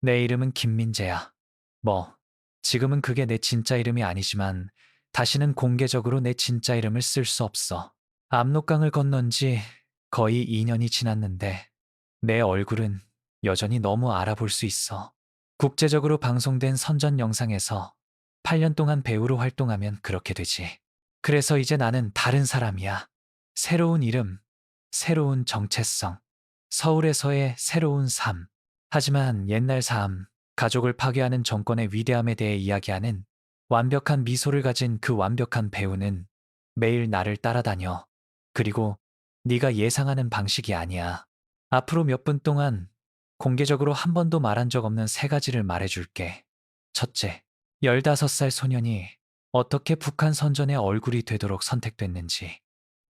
내 이름은 김민재야. 뭐, 지금은 그게 내 진짜 이름이 아니지만 다시는 공개적으로 내 진짜 이름을 쓸 수 없어. 압록강을 건넌 지 거의 2년이 지났는데 내 얼굴은 여전히 너무 알아볼 수 있어. 국제적으로 방송된 선전 영상에서 8년 동안 배우로 활동하면 그렇게 되지. 그래서 이제 나는 다른 사람이야. 새로운 이름, 새로운 정체성, 서울에서의 새로운 삶. 하지만 옛날 삶, 가족을 파괴하는 정권의 위대함에 대해 이야기하는 완벽한 미소를 가진 그 완벽한 배우는 매일 나를 따라다녀. 그리고 네가 예상하는 방식이 아니야. 앞으로 몇 분 동안 공개적으로 한 번도 말한 적 없는 세 가지를 말해줄게. 첫째, 15살 소년이 어떻게 북한 선전의 얼굴이 되도록 선택됐는지,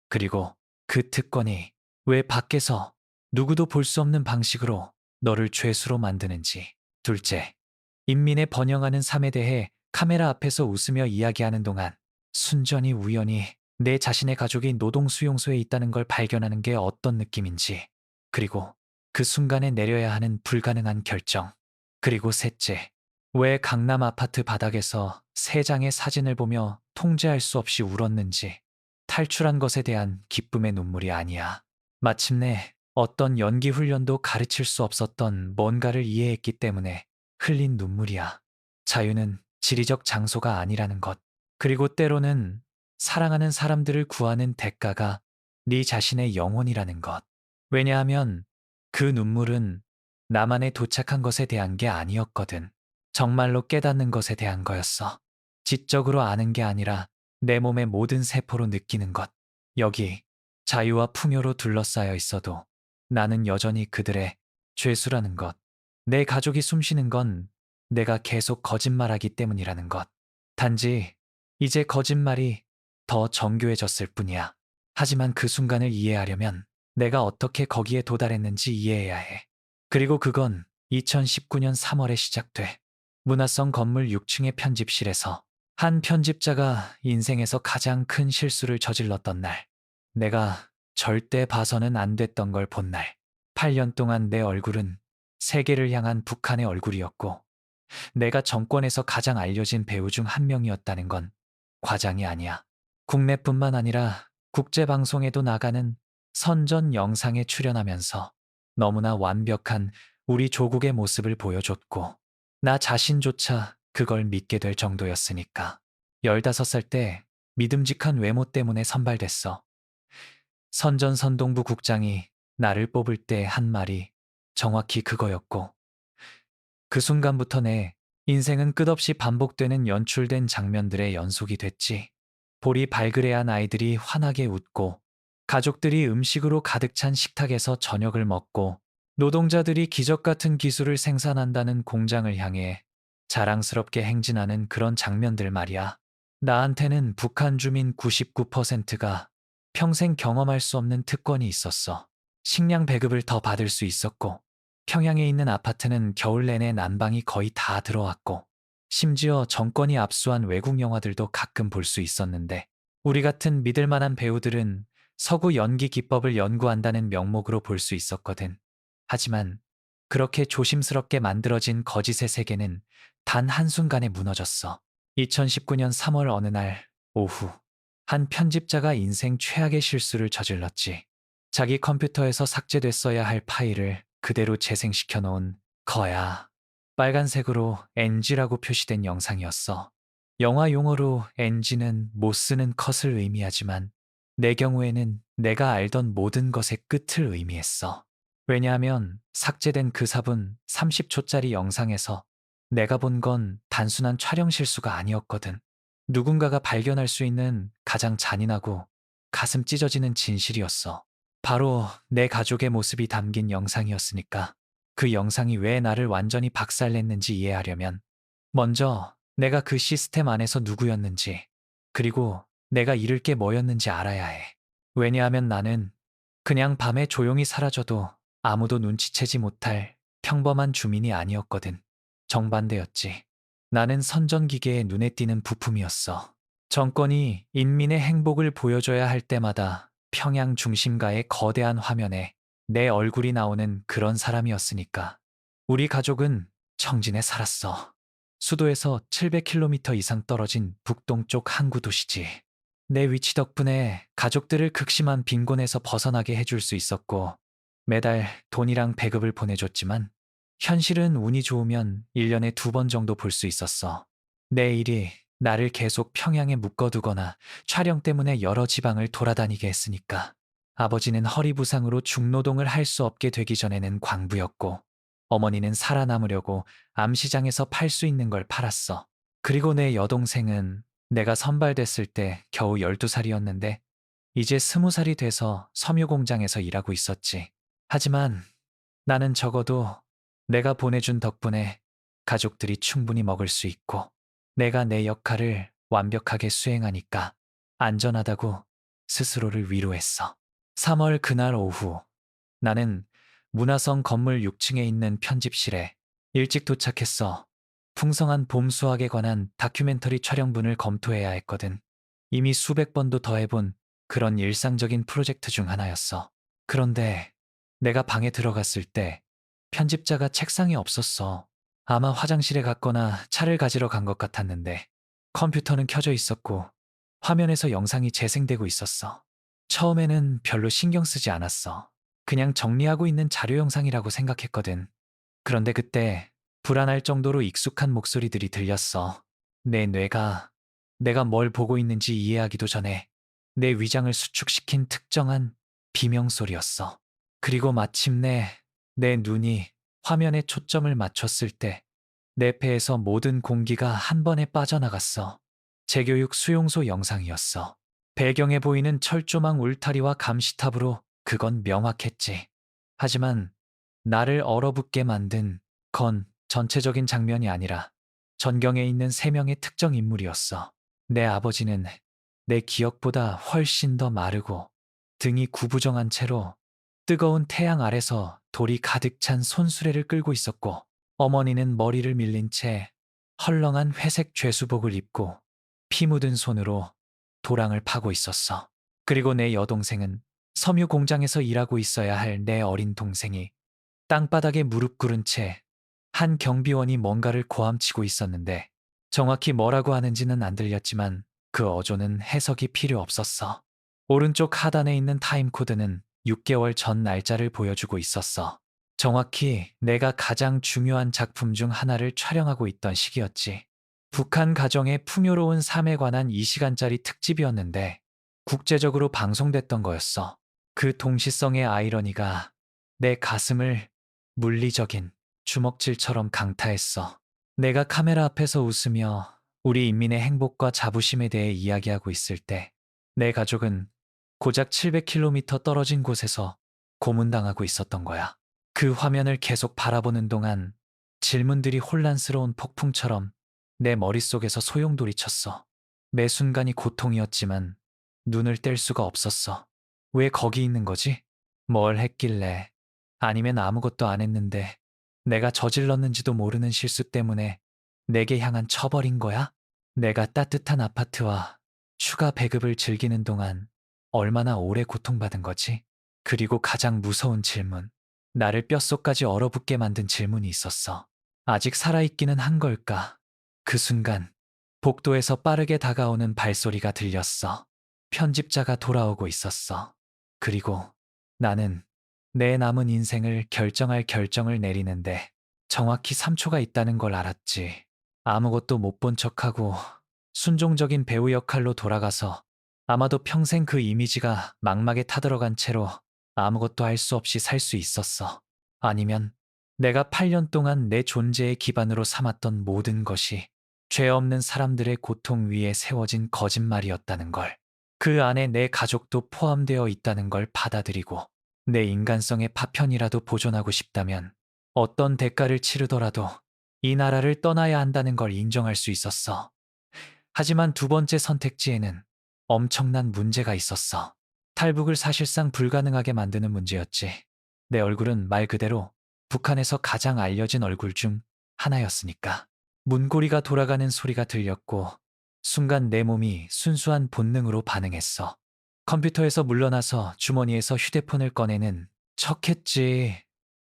그리고 그 특권이 왜 밖에서 누구도 볼 수 없는 방식으로 너를 죄수로 만드는지. 둘째, 인민의 번영하는 삶에 대해 카메라 앞에서 웃으며 이야기하는 동안 순전히 우연히 내 자신의 가족이 노동수용소에 있다는 걸 발견하는 게 어떤 느낌인지. 그리고 그 순간에 내려야 하는 불가능한 결정. 그리고 셋째, 왜 강남 아파트 바닥에서 세 장의 사진을 보며 통제할 수 없이 울었는지. 탈출한 것에 대한 기쁨의 눈물이 아니야. 마침내 어떤 연기 훈련도 가르칠 수 없었던 뭔가를 이해했기 때문에 흘린 눈물이야. 자유는 지리적 장소가 아니라는 것. 그리고 때로는 사랑하는 사람들을 구하는 대가가 네 자신의 영혼이라는 것. 왜냐하면 그 눈물은 나만의 도착한 것에 대한 게 아니었거든. 정말로 깨닫는 것에 대한 거였어. 지적으로 아는 게 아니라 내 몸의 모든 세포로 느끼는 것. 여기 자유와 풍요로 둘러싸여 있어도 나는 여전히 그들의 죄수라는 것. 내 가족이 숨쉬는 건 내가 계속 거짓말하기 때문이라는 것. 단지 이제 거짓말이 더 정교해졌을 뿐이야. 하지만 그 순간을 이해하려면 내가 어떻게 거기에 도달했는지 이해해야 해. 그리고 그건 2019년 3월에 시작돼. 문화성 건물 6층의 편집실에서 한 편집자가 인생에서 가장 큰 실수를 저질렀던 날. 내가 절대 봐서는 안 됐던 걸 본 날. 8년 동안 내 얼굴은 세계를 향한 북한의 얼굴이었고, 내가 정권에서 가장 알려진 배우 중 한 명이었다는 건 과장이 아니야. 국내뿐만 아니라 국제방송에도 나가는 선전 영상에 출연하면서 너무나 완벽한 우리 조국의 모습을 보여줬고, 나 자신조차 그걸 믿게 될 정도였으니까. 15살 때 믿음직한 외모 때문에 선발됐어. 선전선동부 국장이 나를 뽑을 때 한 말이 정확히 그거였고, 그 순간부터 내 인생은 끝없이 반복되는 연출된 장면들의 연속이 됐지. 볼이 발그레한 아이들이 환하게 웃고, 가족들이 음식으로 가득 찬 식탁에서 저녁을 먹고, 노동자들이 기적 같은 기술을 생산한다는 공장을 향해 자랑스럽게 행진하는 그런 장면들 말이야. 나한테는 북한 주민 99%가 평생 경험할 수 없는 특권이 있었어. 식량 배급을 더 받을 수 있었고, 평양에 있는 아파트는 겨울 내내 난방이 거의 다 들어왔고, 심지어 정권이 압수한 외국 영화들도 가끔 볼 수 있었는데, 우리 같은 믿을 만한 배우들은 서구 연기 기법을 연구한다는 명목으로 볼 수 있었거든. 하지만 그렇게 조심스럽게 만들어진 거짓의 세계는 단 한순간에 무너졌어. 2019년 3월 어느 날 오후, 한 편집자가 인생 최악의 실수를 저질렀지. 자기 컴퓨터에서 삭제됐어야 할 파일을 그대로 재생시켜 놓은 거야. 빨간색으로 NG라고 표시된 영상이었어. 영화 용어로 NG는 못 쓰는 컷을 의미하지만 내 경우에는 내가 알던 모든 것의 끝을 의미했어. 왜냐하면 삭제된 그 4분 30초짜리 영상에서 내가 본 건 단순한 촬영 실수가 아니었거든. 누군가가 발견할 수 있는 가장 잔인하고 가슴 찢어지는 진실이었어. 바로 내 가족의 모습이 담긴 영상이었으니까. 그 영상이 왜 나를 완전히 박살냈는지 이해하려면 먼저 내가 그 시스템 안에서 누구였는지, 그리고 내가 잃을 게 뭐였는지 알아야 해. 왜냐하면 나는 그냥 밤에 조용히 사라져도 아무도 눈치채지 못할 평범한 주민이 아니었거든. 정반대였지. 나는 선전기계에 눈에 띄는 부품이었어. 정권이 인민의 행복을 보여줘야 할 때마다 평양 중심가의 거대한 화면에 내 얼굴이 나오는 그런 사람이었으니까. 우리 가족은 청진에 살았어. 수도에서 700km 이상 떨어진 북동쪽 항구 도시지. 내 위치 덕분에 가족들을 극심한 빈곤에서 벗어나게 해줄 수 있었고, 매달 돈이랑 배급을 보내줬지만, 현실은 운이 좋으면 1년에 2번 정도 볼 수 있었어. 내 일이 나를 계속 평양에 묶어두거나 촬영 때문에 여러 지방을 돌아다니게 했으니까. 아버지는 허리 부상으로 중노동을 할 수 없게 되기 전에는 광부였고, 어머니는 살아남으려고 암시장에서 팔 수 있는 걸 팔았어. 그리고 내 여동생은 내가 선발됐을 때 겨우 12살이었는데 이제 20살이 돼서 섬유 공장에서 일하고 있었지. 하지만 나는 적어도 내가 보내준 덕분에 가족들이 충분히 먹을 수 있고 내가 내 역할을 완벽하게 수행하니까 안전하다고 스스로를 위로했어. 3월 그날 오후 나는 문화성 건물 6층에 있는 편집실에 일찍 도착했어. 풍성한 봄 수확에 관한 다큐멘터리 촬영분을 검토해야 했거든. 이미 수백 번도 더 해본 그런 일상적인 프로젝트 중 하나였어. 그런데 내가 방에 들어갔을 때 편집자가 책상에 없었어. 아마 화장실에 갔거나 차를 가지러 간 것 같았는데 컴퓨터는 켜져 있었고 화면에서 영상이 재생되고 있었어. 처음에는 별로 신경 쓰지 않았어. 그냥 정리하고 있는 자료 영상이라고 생각했거든. 그런데 그때 불안할 정도로 익숙한 목소리들이 들렸어. 내 뇌가 내가 뭘 보고 있는지 이해하기도 전에 내 위장을 수축시킨 특정한 비명 소리였어. 그리고 마침내 내 눈이 화면에 초점을 맞췄을 때 내 폐에서 모든 공기가 한 번에 빠져나갔어. 재교육 수용소 영상이었어. 배경에 보이는 철조망 울타리와 감시탑으로 그건 명확했지. 하지만 나를 얼어붙게 만든 건 전체적인 장면이 아니라 전경에 있는 3명의 특정 인물이었어. 내 아버지는 내 기억보다 훨씬 더 마르고 등이 구부정한 채로 뜨거운 태양 아래서 돌이 가득 찬 손수레를 끌고 있었고 어머니는 머리를 밀린 채 헐렁한 회색 죄수복을 입고 피 묻은 손으로 도랑을 파고 있었어. 그리고 내 여동생은 섬유 공장에서 일하고 있어야 할 내 어린 동생이 땅바닥에 무릎 꿇은 채 한 경비원이 뭔가를 고함치고 있었는데 정확히 뭐라고 하는지는 안 들렸지만 그 어조는 해석이 필요 없었어. 오른쪽 하단에 있는 타임코드는 6개월 전 날짜를 보여주고 있었어. 정확히 내가 가장 중요한 작품 중 하나를 촬영하고 있던 시기였지. 북한 가정의 풍요로운 삶에 관한 2시간짜리 특집이었는데 국제적으로 방송됐던 거였어. 그 동시성의 아이러니가 내 가슴을 물리적인 주먹질처럼 강타했어. 내가 카메라 앞에서 웃으며 우리 인민의 행복과 자부심에 대해 이야기하고 있을 때 내 가족은 고작 700km 떨어진 곳에서 고문당하고 있었던 거야. 그 화면을 계속 바라보는 동안 질문들이 혼란스러운 폭풍처럼 내 머릿속에서 소용돌이쳤어. 매 순간이 고통이었지만 눈을 뗄 수가 없었어. 왜 거기 있는 거지? 뭘 했길래? 아니면 아무것도 안 했는데 내가 저질렀는지도 모르는 실수 때문에 내게 향한 처벌인 거야? 내가 따뜻한 아파트와 추가 배급을 즐기는 동안 얼마나 오래 고통받은 거지? 그리고 가장 무서운 질문. 나를 뼛속까지 얼어붙게 만든 질문이 있었어. 아직 살아있기는 한 걸까? 그 순간 복도에서 빠르게 다가오는 발소리가 들렸어. 편집자가 돌아오고 있었어. 그리고 나는 내 남은 인생을 결정할 결정을 내리는데 정확히 3초가 있다는 걸 알았지. 아무것도 못 본 척하고 순종적인 배우 역할로 돌아가서 아마도 평생 그 이미지가 망막에 타들어간 채로 아무것도 할 수 없이 살 수 있었어. 아니면 내가 8년 동안 내 존재의 기반으로 삼았던 모든 것이 죄 없는 사람들의 고통 위에 세워진 거짓말이었다는 걸. 그 안에 내 가족도 포함되어 있다는 걸 받아들이고 내 인간성의 파편이라도 보존하고 싶다면 어떤 대가를 치르더라도 이 나라를 떠나야 한다는 걸 인정할 수 있었어. 하지만 두 번째 선택지에는 엄청난 문제가 있었어. 탈북을 사실상 불가능하게 만드는 문제였지. 내 얼굴은 말 그대로 북한에서 가장 알려진 얼굴 중 하나였으니까. 문고리가 돌아가는 소리가 들렸고 순간 내 몸이 순수한 본능으로 반응했어. 컴퓨터에서 물러나서 주머니에서 휴대폰을 꺼내는 척했지.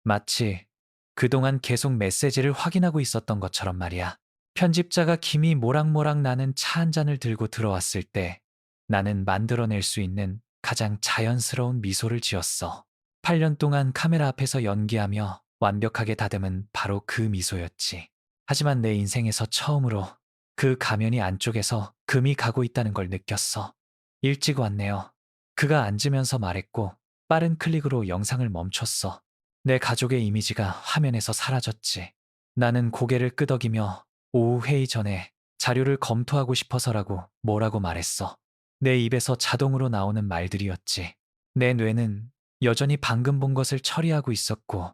마치 그동안 계속 메시지를 확인하고 있었던 것처럼 말이야. 편집자가 김이 모락모락 나는 차 한 잔을 들고 들어왔을 때 나는 만들어낼 수 있는 가장 자연스러운 미소를 지었어. 8년 동안 카메라 앞에서 연기하며 완벽하게 다듬은 바로 그 미소였지. 하지만 내 인생에서 처음으로 그 가면이 안쪽에서 금이 가고 있다는 걸 느꼈어. 일찍 왔네요. 그가 앉으면서 말했고 빠른 클릭으로 영상을 멈췄어. 내 가족의 이미지가 화면에서 사라졌지. 나는 고개를 끄덕이며 오후 회의 전에 자료를 검토하고 싶어서라고 뭐라고 말했어. 내 입에서 자동으로 나오는 말들이었지. 내 뇌는 여전히 방금 본 것을 처리하고 있었고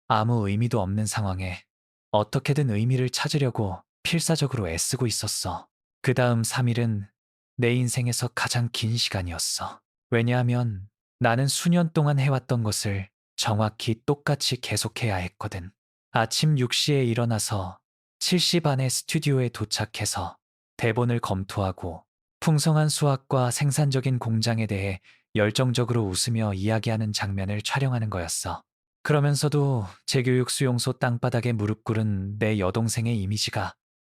아무 의미도 없는 상황에 어떻게든 의미를 찾으려고 필사적으로 애쓰고 있었어. 그 다음 3일은 내 인생에서 가장 긴 시간이었어. 왜냐하면 나는 수년 동안 해왔던 것을 정확히 똑같이 계속해야 했거든. 아침 6시에 일어나서 7시 반에 스튜디오에 도착해서 대본을 검토하고 풍성한 수학과 생산적인 공장에 대해 열정적으로 웃으며 이야기하는 장면을 촬영하는 거였어. 그러면서도 재교육 수용소 땅바닥에 무릎 꿇은 내 여동생의 이미지가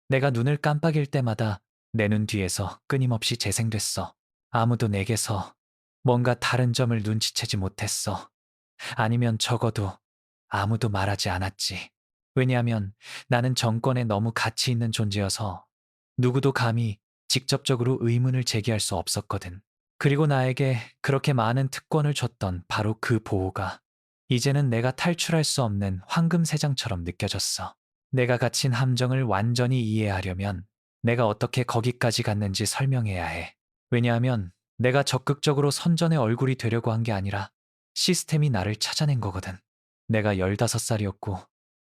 내가 눈을 깜빡일 때마다 내 눈 뒤에서 끊임없이 재생됐어. 아무도 내게서 뭔가 다른 점을 눈치채지 못했어. 아니면 적어도 아무도 말하지 않았지. 왜냐하면 나는 정권에 너무 가치 있는 존재여서 누구도 감히 직접적으로 의문을 제기할 수 없었거든. 그리고 나에게 그렇게 많은 특권을 줬던 바로 그 보호가 이제는 내가 탈출할 수 없는 황금세장처럼 느껴졌어. 내가 갇힌 함정을 완전히 이해하려면 내가 어떻게 거기까지 갔는지 설명해야 해. 왜냐하면 내가 적극적으로 선전의 얼굴이 되려고 한 게 아니라 시스템이 나를 찾아낸 거거든. 내가 15살이었고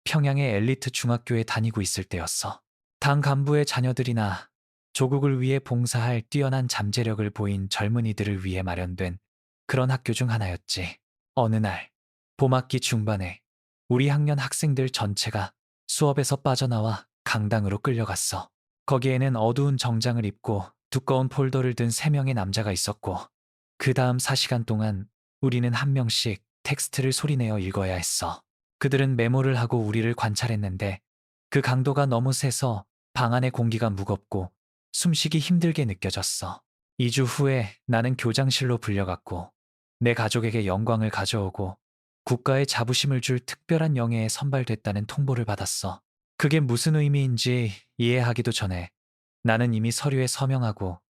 평양의 엘리트 중학교에 다니고 있을 때였어. 당 간부의 자녀들이나 조국을 위해 봉사할 뛰어난 잠재력을 보인 젊은이들을 위해 마련된 그런 학교 중 하나였지. 어느 날 봄학기 중반에 우리 학년 학생들 전체가 수업에서 빠져나와 강당으로 끌려갔어. 거기에는 어두운 정장을 입고 두꺼운 폴더를 든 3명의 남자가 있었고 그 다음 4시간 동안 우리는 한 명씩 텍스트를 소리내어 읽어야 했어. 그들은 메모를 하고 우리를 관찰했는데 그 강도가 너무 세서 방 안의 공기가 무겁고 숨쉬기 힘들게 느껴졌어. 2주 후에 나는 교장실로 불려갔고 내 가족에게 영광을 가져오고 국가의 자부심을 줄 특별한 영예에 선발됐다는 통보를 받았어. 그게 무슨 의미인지 이해하기도 전에 나는 이미 서류에 서명하고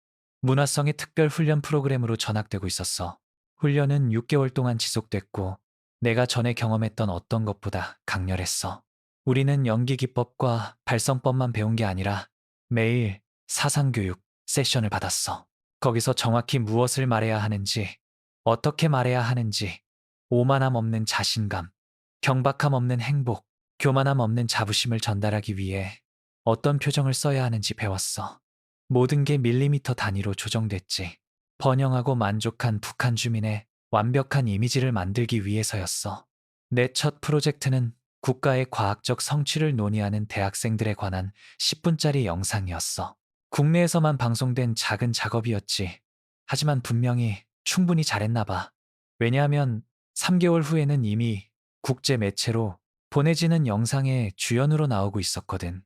문화성의 특별 훈련 프로그램으로 전학되고 있었어. 훈련은 6개월 동안 지속됐고 내가 전에 경험했던 어떤 것보다 강렬했어. 우리는 연기 기법과 발성법만 배운 게 아니라 매일 사상교육 세션을 받았어. 거기서 정확히 무엇을 말해야 하는지, 어떻게 말해야 하는지, 오만함 없는 자신감, 경박함 없는 행복, 교만함 없는 자부심을 전달하기 위해 어떤 표정을 써야 하는지 배웠어. 모든 게 밀리미터 단위로 조정됐지. 번영하고 만족한 북한 주민의 완벽한 이미지를 만들기 위해서였어. 내 첫 프로젝트는 국가의 과학적 성취를 논의하는 대학생들에 관한 10분짜리 영상이었어. 국내에서만 방송된 작은 작업이었지. 하지만 분명히 충분히 잘했나 봐. 왜냐하면 3개월 후에는 이미 국제 매체로 보내지는 영상의 주연으로 나오고 있었거든.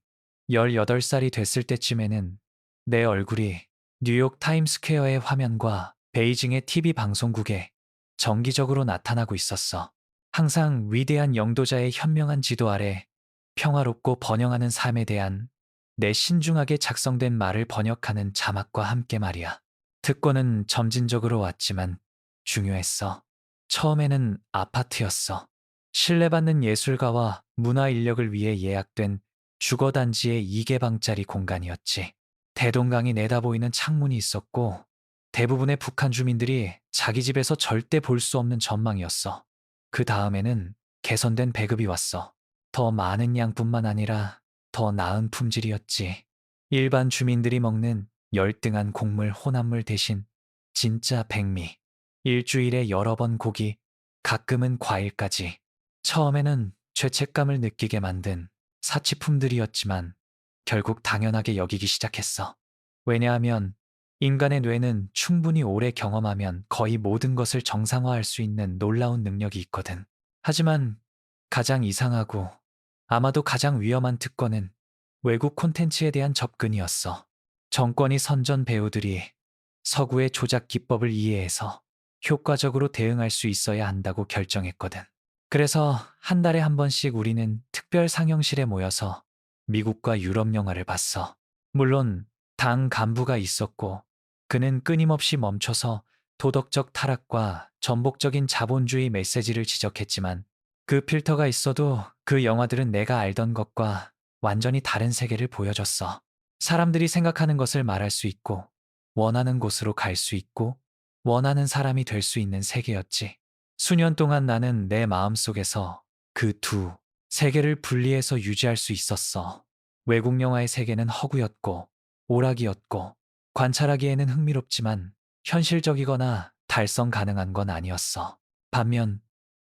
18살이 됐을 때쯤에는 내 얼굴이 뉴욕 타임스퀘어의 화면과 베이징의 TV 방송국에 정기적으로 나타나고 있었어. 항상 위대한 영도자의 현명한 지도 아래 평화롭고 번영하는 삶에 대한 내 신중하게 작성된 말을 번역하는 자막과 함께 말이야. 특권은 점진적으로 왔지만 중요했어. 처음에는 아파트였어. 신뢰받는 예술가와 문화 인력을 위해 예약된 주거단지의 2개방짜리 공간이었지. 대동강이 내다보이는 창문이 있었고 대부분의 북한 주민들이 자기 집에서 절대 볼 수 없는 전망이었어. 그 다음에는 개선된 배급이 왔어. 더 많은 양뿐만 아니라 더 나은 품질이었지. 일반 주민들이 먹는 열등한 곡물 혼합물 대신 진짜 백미. 일주일에 여러 번 고기, 가끔은 과일까지. 처음에는 죄책감을 느끼게 만든 사치품들이었지만 결국 당연하게 여기기 시작했어. 왜냐하면 인간의 뇌는 충분히 오래 경험하면 거의 모든 것을 정상화할 수 있는 놀라운 능력이 있거든. 하지만 가장 이상하고 아마도 가장 위험한 특권은 외국 콘텐츠에 대한 접근이었어. 정권이 선전 배우들이 서구의 조작 기법을 이해해서 효과적으로 대응할 수 있어야 한다고 결정했거든. 그래서 한 달에 한 번씩 우리는 특별 상영실에 모여서 미국과 유럽 영화를 봤어. 물론 당 간부가 있었고 그는 끊임없이 멈춰서 도덕적 타락과 전복적인 자본주의 메시지를 지적했지만 그 필터가 있어도 그 영화들은 내가 알던 것과 완전히 다른 세계를 보여줬어. 사람들이 생각하는 것을 말할 수 있고 원하는 곳으로 갈 수 있고 원하는 사람이 될 수 있는 세계였지. 수년 동안 나는 내 마음속에서 그 두 세계를 분리해서 유지할 수 있었어. 외국 영화의 세계는 허구였고 오락이었고 관찰하기에는 흥미롭지만 현실적이거나 달성 가능한 건 아니었어. 반면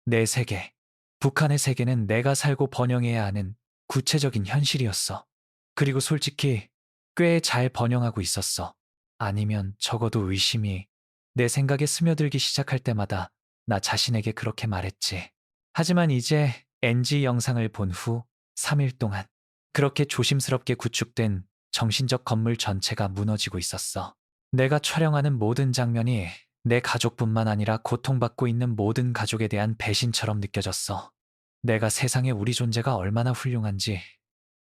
내 세계, 북한의 세계는 내가 살고 번영해야 하는 구체적인 현실이었어. 그리고 솔직히 꽤 잘 번영하고 있었어. 아니면 적어도 의심이 내 생각에 스며들기 시작할 때마다 나 자신에게 그렇게 말했지. 하지만 이제 NG 영상을 본 후 3일 동안 그렇게 조심스럽게 구축된 정신적 건물 전체가 무너지고 있었어. 내가 촬영하는 모든 장면이 내 가족뿐만 아니라 고통받고 있는 모든 가족에 대한 배신처럼 느껴졌어. 내가 세상에 우리 존재가 얼마나 훌륭한지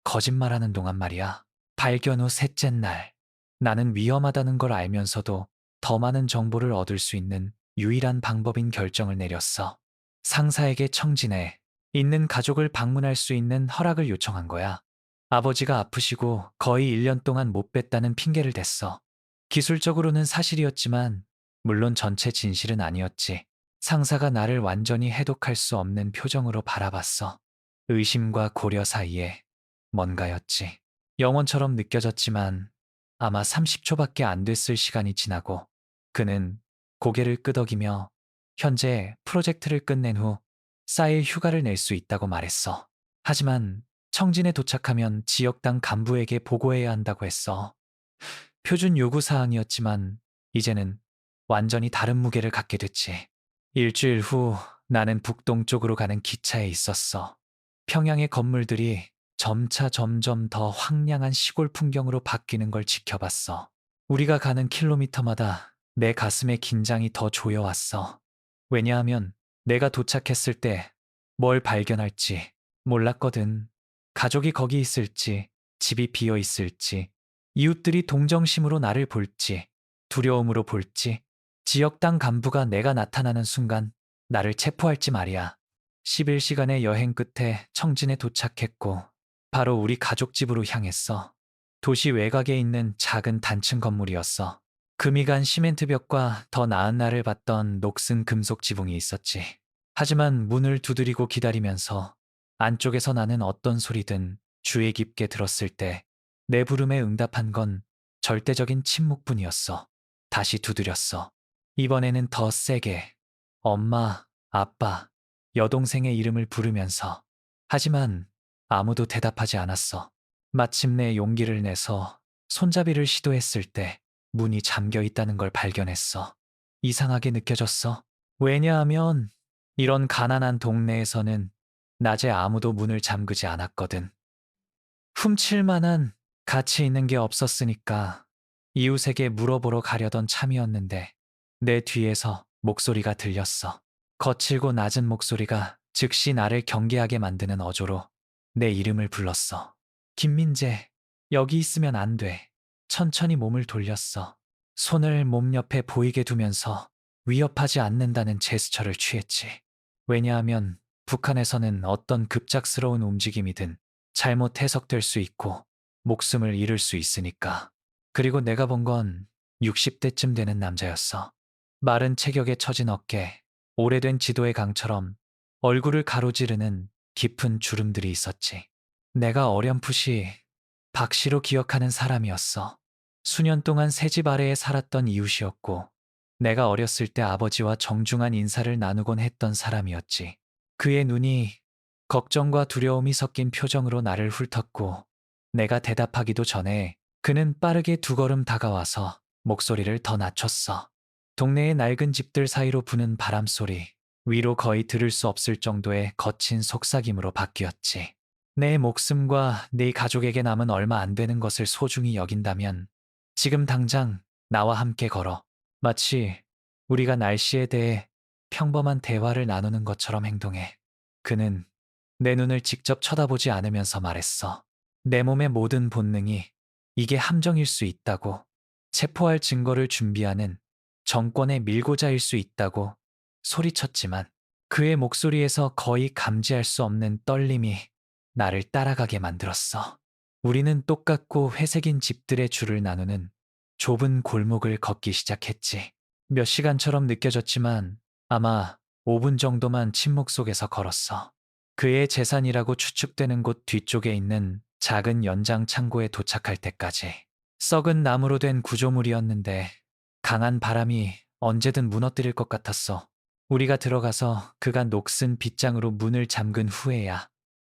거짓말하는 동안 말이야. 발견 후 셋째 날, 나는 위험하다는 걸 알면서도 더 많은 정보를 얻을 수 있는 유일한 방법인 결정을 내렸어. 상사에게 청진해 있는 가족을 방문할 수 있는 허락을 요청한 거야. 아버지가 아프시고 거의 1년 동안 못 뵀다는 핑계를 댔어. 기술적으로는 사실이었지만 물론 전체 진실은 아니었지. 상사가 나를 완전히 해독할 수 없는 표정으로 바라봤어. 의심과 고려 사이에 뭔가였지. 영원처럼 느껴졌지만 아마 30초밖에 안 됐을 시간이 지나고 그는 고개를 끄덕이며 현재 프로젝트를 끝낸 후 쌓일 휴가를 낼 수 있다고 말했어. 하지만 청진에 도착하면 지역당 간부에게 보고해야 한다고 했어. 표준 요구 사항이었지만 이제는 완전히 다른 무게를 갖게 됐지. 일주일 후 나는 북동쪽으로 가는 기차에 있었어. 평양의 건물들이 점차 점점 더 황량한 시골 풍경으로 바뀌는 걸 지켜봤어. 우리가 가는 킬로미터마다 내 가슴에 긴장이 더 조여왔어. 왜냐하면 내가 도착했을 때 뭘 발견할지 몰랐거든. 가족이 거기 있을지, 집이 비어 있을지, 이웃들이 동정심으로 나를 볼지, 두려움으로 볼지, 지역당 간부가 내가 나타나는 순간 나를 체포할지 말이야. 11시간의 여행 끝에 청진에 도착했고 바로 우리 가족 집으로 향했어. 도시 외곽에 있는 작은 단층 건물이었어. 금이 간 시멘트 벽과 더 나은 날을 봤던 녹슨 금속 지붕이 있었지. 하지만 문을 두드리고 기다리면서 안쪽에서 나는 어떤 소리든 주의 깊게 들었을 때 내 부름에 응답한 건 절대적인 침묵뿐이었어. 다시 두드렸어. 이번에는 더 세게. 엄마, 아빠, 여동생의 이름을 부르면서. 하지만 아무도 대답하지 않았어. 마침내 용기를 내서 손잡이를 시도했을 때 문이 잠겨 있다는 걸 발견했어. 이상하게 느껴졌어. 왜냐하면 이런 가난한 동네에서는 낮에 아무도 문을 잠그지 않았거든. 훔칠 만한 가치 있는 게 없었으니까 이웃에게 물어보러 가려던 참이었는데 내 뒤에서 목소리가 들렸어. 거칠고 낮은 목소리가 즉시 나를 경계하게 만드는 어조로 내 이름을 불렀어. 김민재, 여기 있으면 안 돼. 천천히 몸을 돌렸어. 손을 몸 옆에 보이게 두면서 위협하지 않는다는 제스처를 취했지. 왜냐하면 북한에서는 어떤 급작스러운 움직임이든 잘못 해석될 수 있고 목숨을 잃을 수 있으니까. 그리고 내가 본 건 60대쯤 되는 남자였어. 마른 체격에 처진 어깨, 오래된 지도의 강처럼 얼굴을 가로지르는 깊은 주름들이 있었지. 내가 어렴풋이 박씨로 기억하는 사람이었어. 수년 동안 새 집 아래에 살았던 이웃이었고 내가 어렸을 때 아버지와 정중한 인사를 나누곤 했던 사람이었지. 그의 눈이 걱정과 두려움이 섞인 표정으로 나를 훑었고 내가 대답하기도 전에 그는 빠르게 두 걸음 다가와서 목소리를 더 낮췄어. 동네의 낡은 집들 사이로 부는 바람 소리, 위로 거의 들을 수 없을 정도의 거친 속삭임으로 바뀌었지. 내 목숨과 네 가족에게 남은 얼마 안 되는 것을 소중히 여긴다면 지금 당장 나와 함께 걸어. 마치 우리가 날씨에 대해 평범한 대화를 나누는 것처럼 행동해. 그는 내 눈을 직접 쳐다보지 않으면서 말했어. 내 몸의 모든 본능이 이게 함정일 수 있다고, 체포할 증거를 준비하는 정권의 밀고자일 수 있다고 소리쳤지만 그의 목소리에서 거의 감지할 수 없는 떨림이 나를 따라가게 만들었어. 우리는 똑같고 회색인 집들의 줄을 나누는 좁은 골목을 걷기 시작했지. 몇 시간처럼 느껴졌지만 아마 5분 정도만 침묵 속에서 걸었어. 그의 재산이라고 추측되는 곳 뒤쪽에 있는 작은 연장 창고에 도착할 때까지. 썩은 나무로 된 구조물이었는데 강한 바람이 언제든 무너뜨릴 것 같았어. 우리가 들어가서 그가 녹슨 빗장으로 문을 잠근 후에야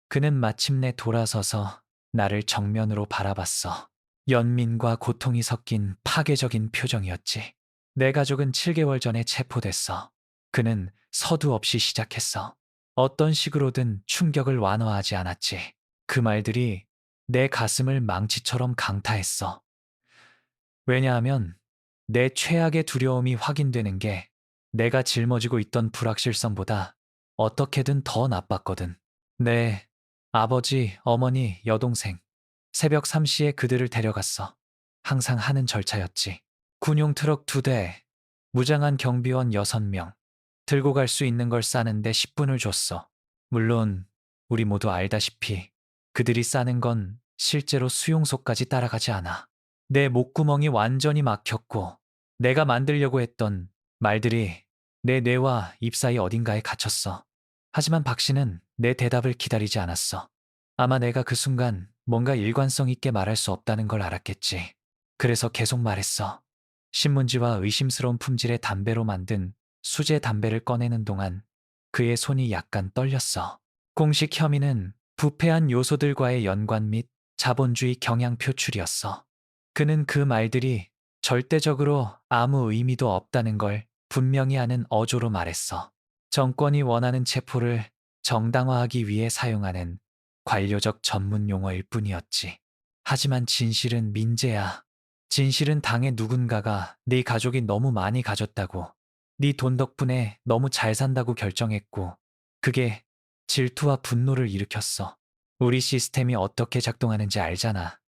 그는 마침내 돌아서서 나를 정면으로 바라봤어. 연민과 고통이 섞인 파괴적인 표정이었지. 내 가족은 7개월 전에 체포됐어. 그는 서두 없이 시작했어. 어떤 식으로든 충격을 완화하지 않았지. 그 말들이 내 가슴을 망치처럼 강타했어. 왜냐하면 내 최악의 두려움이 확인되는 게 내가 짊어지고 있던 불확실성보다 어떻게든 더 나빴거든. 네, 아버지, 어머니, 여동생. 새벽 3시에 그들을 데려갔어. 항상 하는 절차였지. 군용 트럭 2대, 무장한 경비원 6명. 들고 갈 수 있는 걸 싸는데 10분을 줬어. 물론 우리 모두 알다시피 그들이 싸는 건 실제로 수용소까지 따라가지 않아. 내 목구멍이 완전히 막혔고 내가 만들려고 했던 말들이 내 뇌와 입 사이 어딘가에 갇혔어. 하지만 박 씨는 내 대답을 기다리지 않았어. 아마 내가 그 순간 뭔가 일관성 있게 말할 수 없다는 걸 알았겠지. 그래서 계속 말했어. 신문지와 의심스러운 품질의 담배로 만든 수제 담배를 꺼내는 동안 그의 손이 약간 떨렸어. 공식 혐의는 부패한 요소들과의 연관 및 자본주의 경향 표출이었어. 그는 그 말들이 절대적으로 아무 의미도 없다는 걸 분명히 아는 어조로 말했어. 정권이 원하는 체포를 정당화하기 위해 사용하는 관료적 전문 용어일 뿐이었지. 하지만 진실은 민재야. 진실은 당의 누군가가 네 가족이 너무 많이 가졌다고, 네 돈 덕분에 너무 잘 산다고 결정했고, 그게 질투와 분노를 일으켰어. 우리 시스템이 어떻게 작동하는지 알잖아.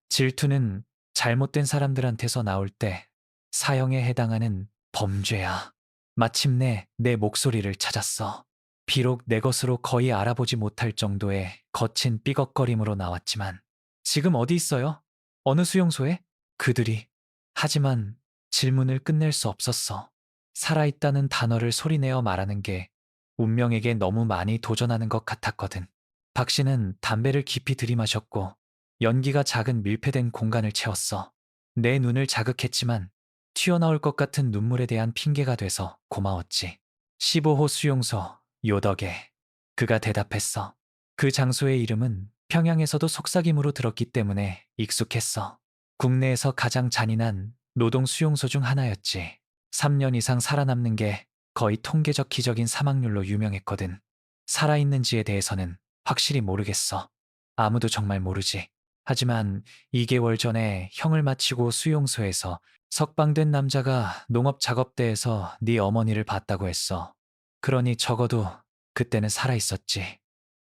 질투는 잘못된 사람들한테서 나올 때 사형에 해당하는 범죄야. 마침내 내 목소리를 찾았어. 비록 내 것으로 거의 알아보지 못할 정도의 거친 삐걱거림으로 나왔지만, 지금 어디 있어요? 어느 수용소에? 그들이. 하지만 질문을 끝낼 수 없었어. 살아있다는 단어를 소리내어 말하는 게 운명에게 너무 많이 도전하는 것 같았거든. 박 씨는 담배를 깊이 들이마셨고 연기가 작은 밀폐된 공간을 채웠어. 내 눈을 자극했지만 튀어나올 것 같은 눈물에 대한 핑계가 돼서 고마웠지. 15호 수용소, 요덕에. 그가 대답했어. 그 장소의 이름은 평양에서도 속삭임으로 들었기 때문에 익숙했어. 국내에서 가장 잔인한 노동 수용소 중 하나였지. 3년 이상 살아남는 게 거의 통계적 기적인 사망률로 유명했거든. 살아있는지에 대해서는 확실히 모르겠어. 아무도 정말 모르지. 하지만 2개월 전에 형을 마치고 수용소에서 석방된 남자가 농업 작업대에서 네 어머니를 봤다고 했어. 그러니 적어도 그때는 살아있었지.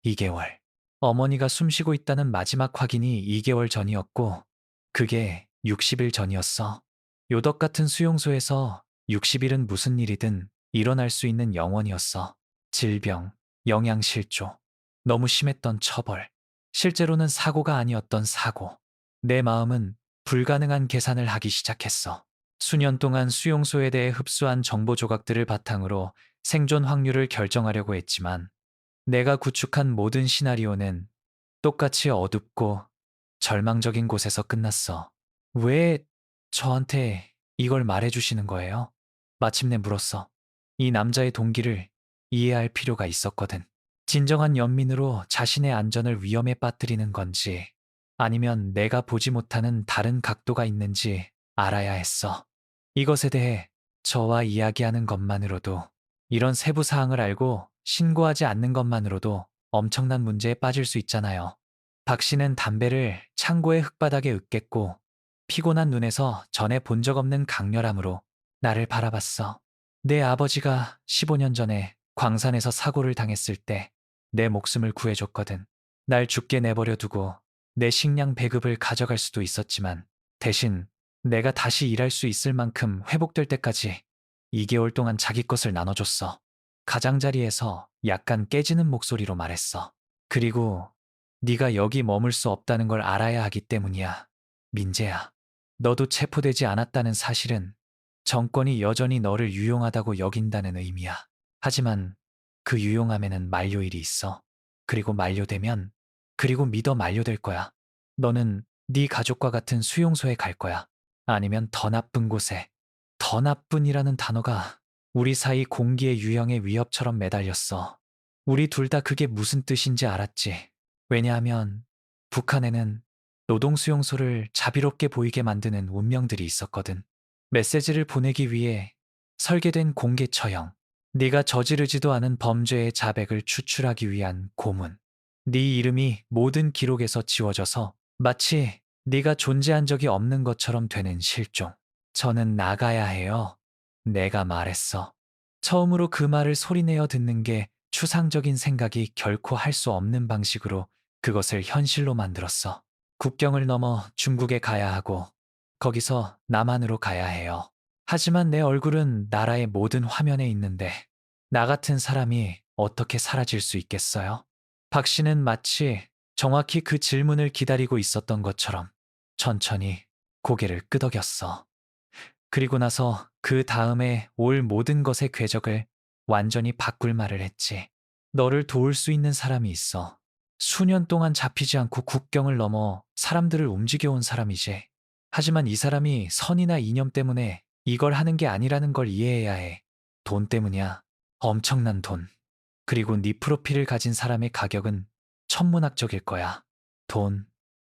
2개월. 어머니가 숨쉬고 있다는 마지막 확인이 2개월 전이었고 그게 60일 전이었어. 요덕 같은 수용소에서 60일은 무슨 일이든 일어날 수 있는 영원이었어. 질병, 영양실조, 너무 심했던 처벌, 실제로는 사고가 아니었던 사고. 내 마음은 불가능한 계산을 하기 시작했어. 수년 동안 수용소에 대해 흡수한 정보 조각들을 바탕으로 생존 확률을 결정하려고 했지만 내가 구축한 모든 시나리오는 똑같이 어둡고 절망적인 곳에서 끝났어. 왜 저한테 이걸 말해주시는 거예요? 마침내 물었어. 이 남자의 동기를 이해할 필요가 있었거든. 진정한 연민으로 자신의 안전을 위험에 빠뜨리는 건지 아니면 내가 보지 못하는 다른 각도가 있는지 알아야 했어. 이것에 대해 저와 이야기하는 것만으로도, 이런 세부 사항을 알고 신고하지 않는 것만으로도 엄청난 문제에 빠질 수 있잖아요. 박 씨는 담배를 창고의 흙바닥에 읊겠고 피곤한 눈에서 전에 본 적 없는 강렬함으로 나를 바라봤어. 내 아버지가 15년 전에 광산에서 사고를 당했을 때 내 목숨을 구해줬거든. 날 죽게 내버려 두고 내 식량 배급을 가져갈 수도 있었지만 대신 내가 다시 일할 수 있을 만큼 회복될 때까지 2개월 동안 자기 것을 나눠줬어. 가장자리에서 약간 깨지는 목소리로 말했어. 그리고 네가 여기 머물 수 없다는 걸 알아야 하기 때문이야. 민재야. 너도 체포되지 않았다는 사실은 정권이 여전히 너를 유용하다고 여긴다는 의미야. 하지만 그 유용함에는 만료일이 있어. 그리고 만료되면 그리고 믿어 만료될 거야. 너는 네 가족과 같은 수용소에 갈 거야. 아니면 더 나쁜 곳에. 더 나쁜이라는 단어가 우리 사이 공기의 유형의 위협처럼 매달렸어. 우리 둘 다 그게 무슨 뜻인지 알았지. 왜냐하면 북한에는 노동수용소를 자비롭게 보이게 만드는 운명들이 있었거든. 메시지를 보내기 위해 설계된 공개 처형, 네가 저지르지도 않은 범죄의 자백을 추출하기 위한 고문, 네 이름이 모든 기록에서 지워져서 마치 네가 존재한 적이 없는 것처럼 되는 실종. 저는 나가야 해요. 내가 말했어. 처음으로 그 말을 소리내어 듣는 게 추상적인 생각이 결코 할 수 없는 방식으로 그것을 현실로 만들었어. 국경을 넘어 중국에 가야 하고 거기서 남한으로 가야 해요. 하지만 내 얼굴은 나라의 모든 화면에 있는데 나 같은 사람이 어떻게 사라질 수 있겠어요? 박 씨는 마치 정확히 그 질문을 기다리고 있었던 것처럼 천천히 고개를 끄덕였어. 그리고 나서 그 다음에 올 모든 것의 궤적을 완전히 바꿀 말을 했지. 너를 도울 수 있는 사람이 있어. 수년 동안 잡히지 않고 국경을 넘어 사람들을 움직여온 사람이지. 하지만 이 사람이 선이나 이념 때문에 이걸 하는 게 아니라는 걸 이해해야 해. 돈 때문이야. 엄청난 돈. 그리고 네 프로필을 가진 사람의 가격은 천문학적일 거야. 돈.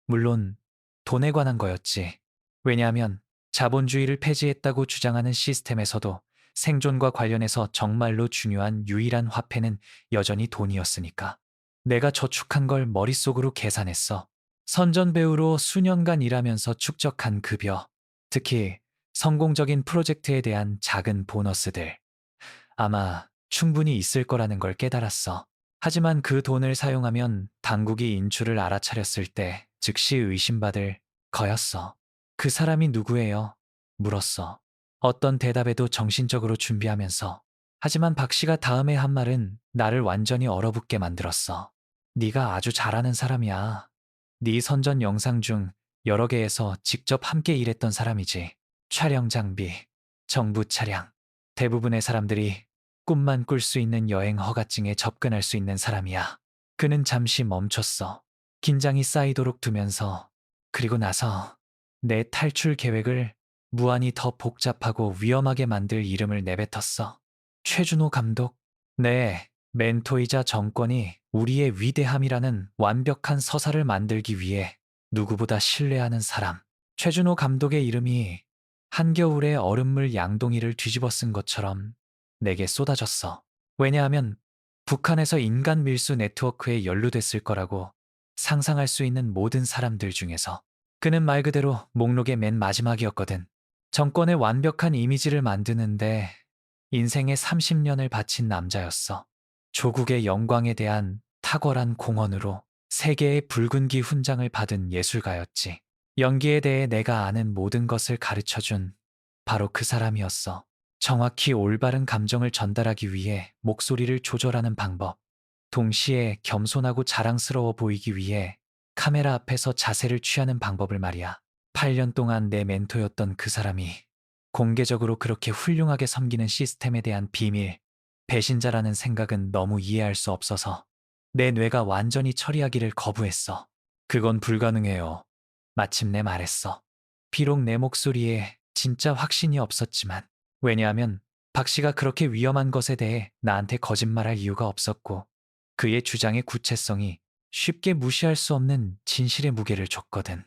물론 돈에 관한 거였지. 왜냐하면 자본주의를 폐지했다고 주장하는 시스템에서도 생존과 관련해서 정말로 중요한 유일한 화폐는 여전히 돈이었으니까. 내가 저축한 걸 머릿속으로 계산했어. 선전 배우로 수년간 일하면서 축적한 급여, 특히 성공적인 프로젝트에 대한 작은 보너스들. 아마 충분히 있을 거라는 걸 깨달았어. 하지만 그 돈을 사용하면 당국이 인출을 알아차렸을 때 즉시 의심받을 거였어. 그 사람이 누구예요? 물었어. 어떤 대답에도 정신적으로 준비하면서. 하지만 박 씨가 다음에 한 말은 나를 완전히 얼어붙게 만들었어. 네가 아주 잘하는 사람이야. 네 선전 영상 중 여러 개에서 직접 함께 일했던 사람이지. 촬영 장비, 정부 차량. 대부분의 사람들이 꿈만 꿀 수 있는 여행 허가증에 접근할 수 있는 사람이야. 그는 잠시 멈췄어. 긴장이 쌓이도록 두면서 그리고 나서 내 탈출 계획을 무한히 더 복잡하고 위험하게 만들 이름을 내뱉었어. 최준호 감독. 네, 멘토이자 정권이 우리의 위대함이라는 완벽한 서사를 만들기 위해 누구보다 신뢰하는 사람. 최준호 감독의 이름이 한겨울에 얼음물 양동이를 뒤집어 쓴 것처럼 내게 쏟아졌어. 왜냐하면 북한에서 인간 밀수 네트워크에 연루됐을 거라고 상상할 수 있는 모든 사람들 중에서 그는 말 그대로 목록의 맨 마지막이었거든. 정권의 완벽한 이미지를 만드는데 인생의 30년을 바친 남자였어. 조국의 영광에 대한 탁월한 공헌으로 세계의 붉은기 훈장을 받은 예술가였지. 연기에 대해 내가 아는 모든 것을 가르쳐준 바로 그 사람이었어. 정확히 올바른 감정을 전달하기 위해 목소리를 조절하는 방법, 동시에 겸손하고 자랑스러워 보이기 위해 카메라 앞에서 자세를 취하는 방법을 말이야. 8년 동안 내 멘토였던 그 사람이 공개적으로 그렇게 훌륭하게 섬기는 시스템에 대한 비밀, 배신자라는 생각은 너무 이해할 수 없어서 내 뇌가 완전히 처리하기를 거부했어. 그건 불가능해요. 마침내 말했어. 비록 내 목소리에 진짜 확신이 없었지만, 왜냐하면 박 씨가 그렇게 위험한 것에 대해 나한테 거짓말할 이유가 없었고, 그의 주장의 구체성이 쉽게 무시할 수 없는 진실의 무게를 줬거든.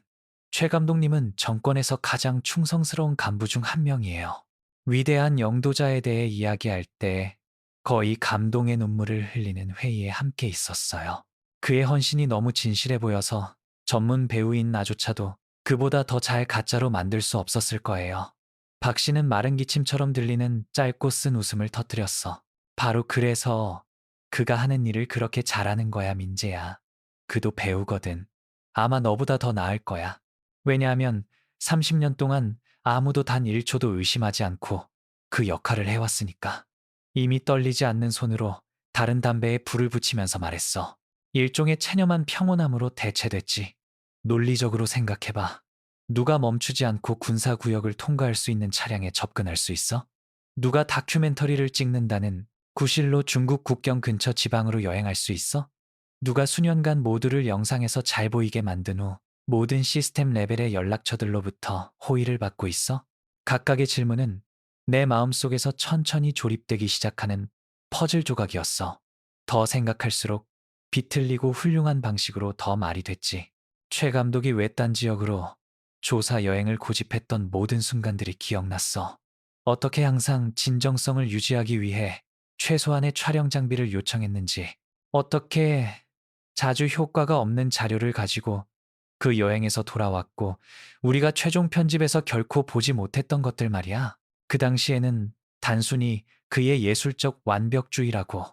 최 감독님은 정권에서 가장 충성스러운 간부 중 한 명이에요. 위대한 영도자에 대해 이야기할 때 거의 감동의 눈물을 흘리는 회의에 함께 있었어요. 그의 헌신이 너무 진실해 보여서 전문 배우인 나조차도 그보다 더 잘 가짜로 만들 수 없었을 거예요. 박 씨는 마른 기침처럼 들리는 짧고 쓴 웃음을 터뜨렸어. 바로 그래서 그가 하는 일을 그렇게 잘하는 거야, 민재야. 그도 배우거든. 아마 너보다 더 나을 거야. 왜냐하면 30년 동안 아무도 단 1초도 의심하지 않고 그 역할을 해왔으니까. 이미 떨리지 않는 손으로 다른 담배에 불을 붙이면서 말했어. 일종의 체념한 평온함으로 대체됐지. 논리적으로 생각해봐. 누가 멈추지 않고 군사구역을 통과할 수 있는 차량에 접근할 수 있어? 누가 다큐멘터리를 찍는다는 구실로 중국 국경 근처 지방으로 여행할 수 있어? 누가 수년간 모두를 영상에서 잘 보이게 만든 후 모든 시스템 레벨의 연락처들로부터 호의를 받고 있어? 각각의 질문은 내 마음속에서 천천히 조립되기 시작하는 퍼즐 조각이었어. 더 생각할수록 비틀리고 훌륭한 방식으로 더 말이 됐지. 최 감독이 외딴 지역으로 조사 여행을 고집했던 모든 순간들이 기억났어. 어떻게 항상 진정성을 유지하기 위해 최소한의 촬영 장비를 요청했는지, 어떻게 자주 효과가 없는 자료를 가지고 그 여행에서 돌아왔고 우리가 최종 편집에서 결코 보지 못했던 것들 말이야. 그 당시에는 단순히 그의 예술적 완벽주의라고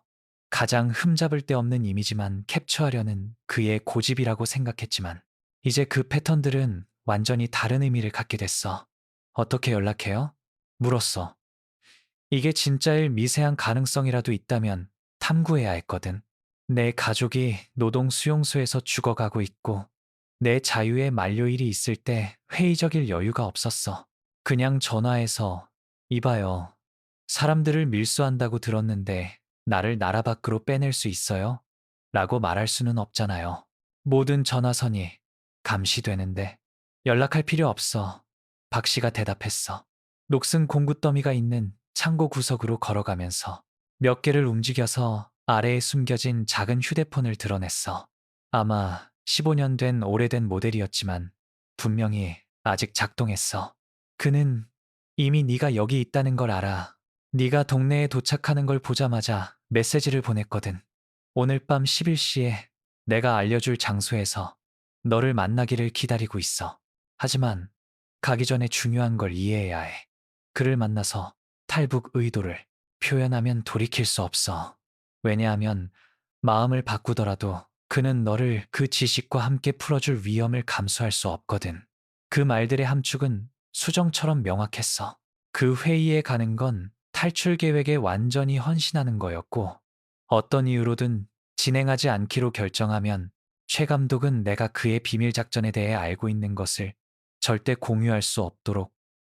가장 흠잡을 데 없는 이미지만 캡처하려는 그의 고집이라고 생각했지만 이제 그 패턴들은 완전히 다른 의미를 갖게 됐어. 어떻게 연락해요? 물었어. 이게 진짜일 미세한 가능성이라도 있다면 탐구해야 했거든. 내 가족이 노동 수용소에서 죽어가고 있고 내 자유의 만료일이 있을 때 회의적일 여유가 없었어. 그냥 전화해서 이봐요. 사람들을 밀수한다고 들었는데 나를 나라 밖으로 빼낼 수 있어요? 라고 말할 수는 없잖아요. 모든 전화선이 감시되는데 연락할 필요 없어. 박 씨가 대답했어. 녹슨 공구 더미가 있는 창고 구석으로 걸어가면서 몇 개를 움직여서 아래에 숨겨진 작은 휴대폰을 드러냈어. 아마 15년 된 오래된 모델이었지만 분명히 아직 작동했어. 그는 이미 네가 여기 있다는 걸 알아. 네가 동네에 도착하는 걸 보자마자 메시지를 보냈거든. 오늘 밤 11시에 내가 알려줄 장소에서 너를 만나기를 기다리고 있어. 하지만 가기 전에 중요한 걸 이해해야 해. 그를 만나서 탈북 의도를 표현하면 돌이킬 수 없어. 왜냐하면 마음을 바꾸더라도 그는 너를 그 지식과 함께 풀어줄 위험을 감수할 수 없거든. 그 말들의 함축은 수정처럼 명확했어. 그 회의에 가는 건 탈출 계획에 완전히 헌신하는 거였고, 어떤 이유로든 진행하지 않기로 결정하면 최 감독은 내가 그의 비밀 작전에 대해 알고 있는 것을 절대 공유할 수 없도록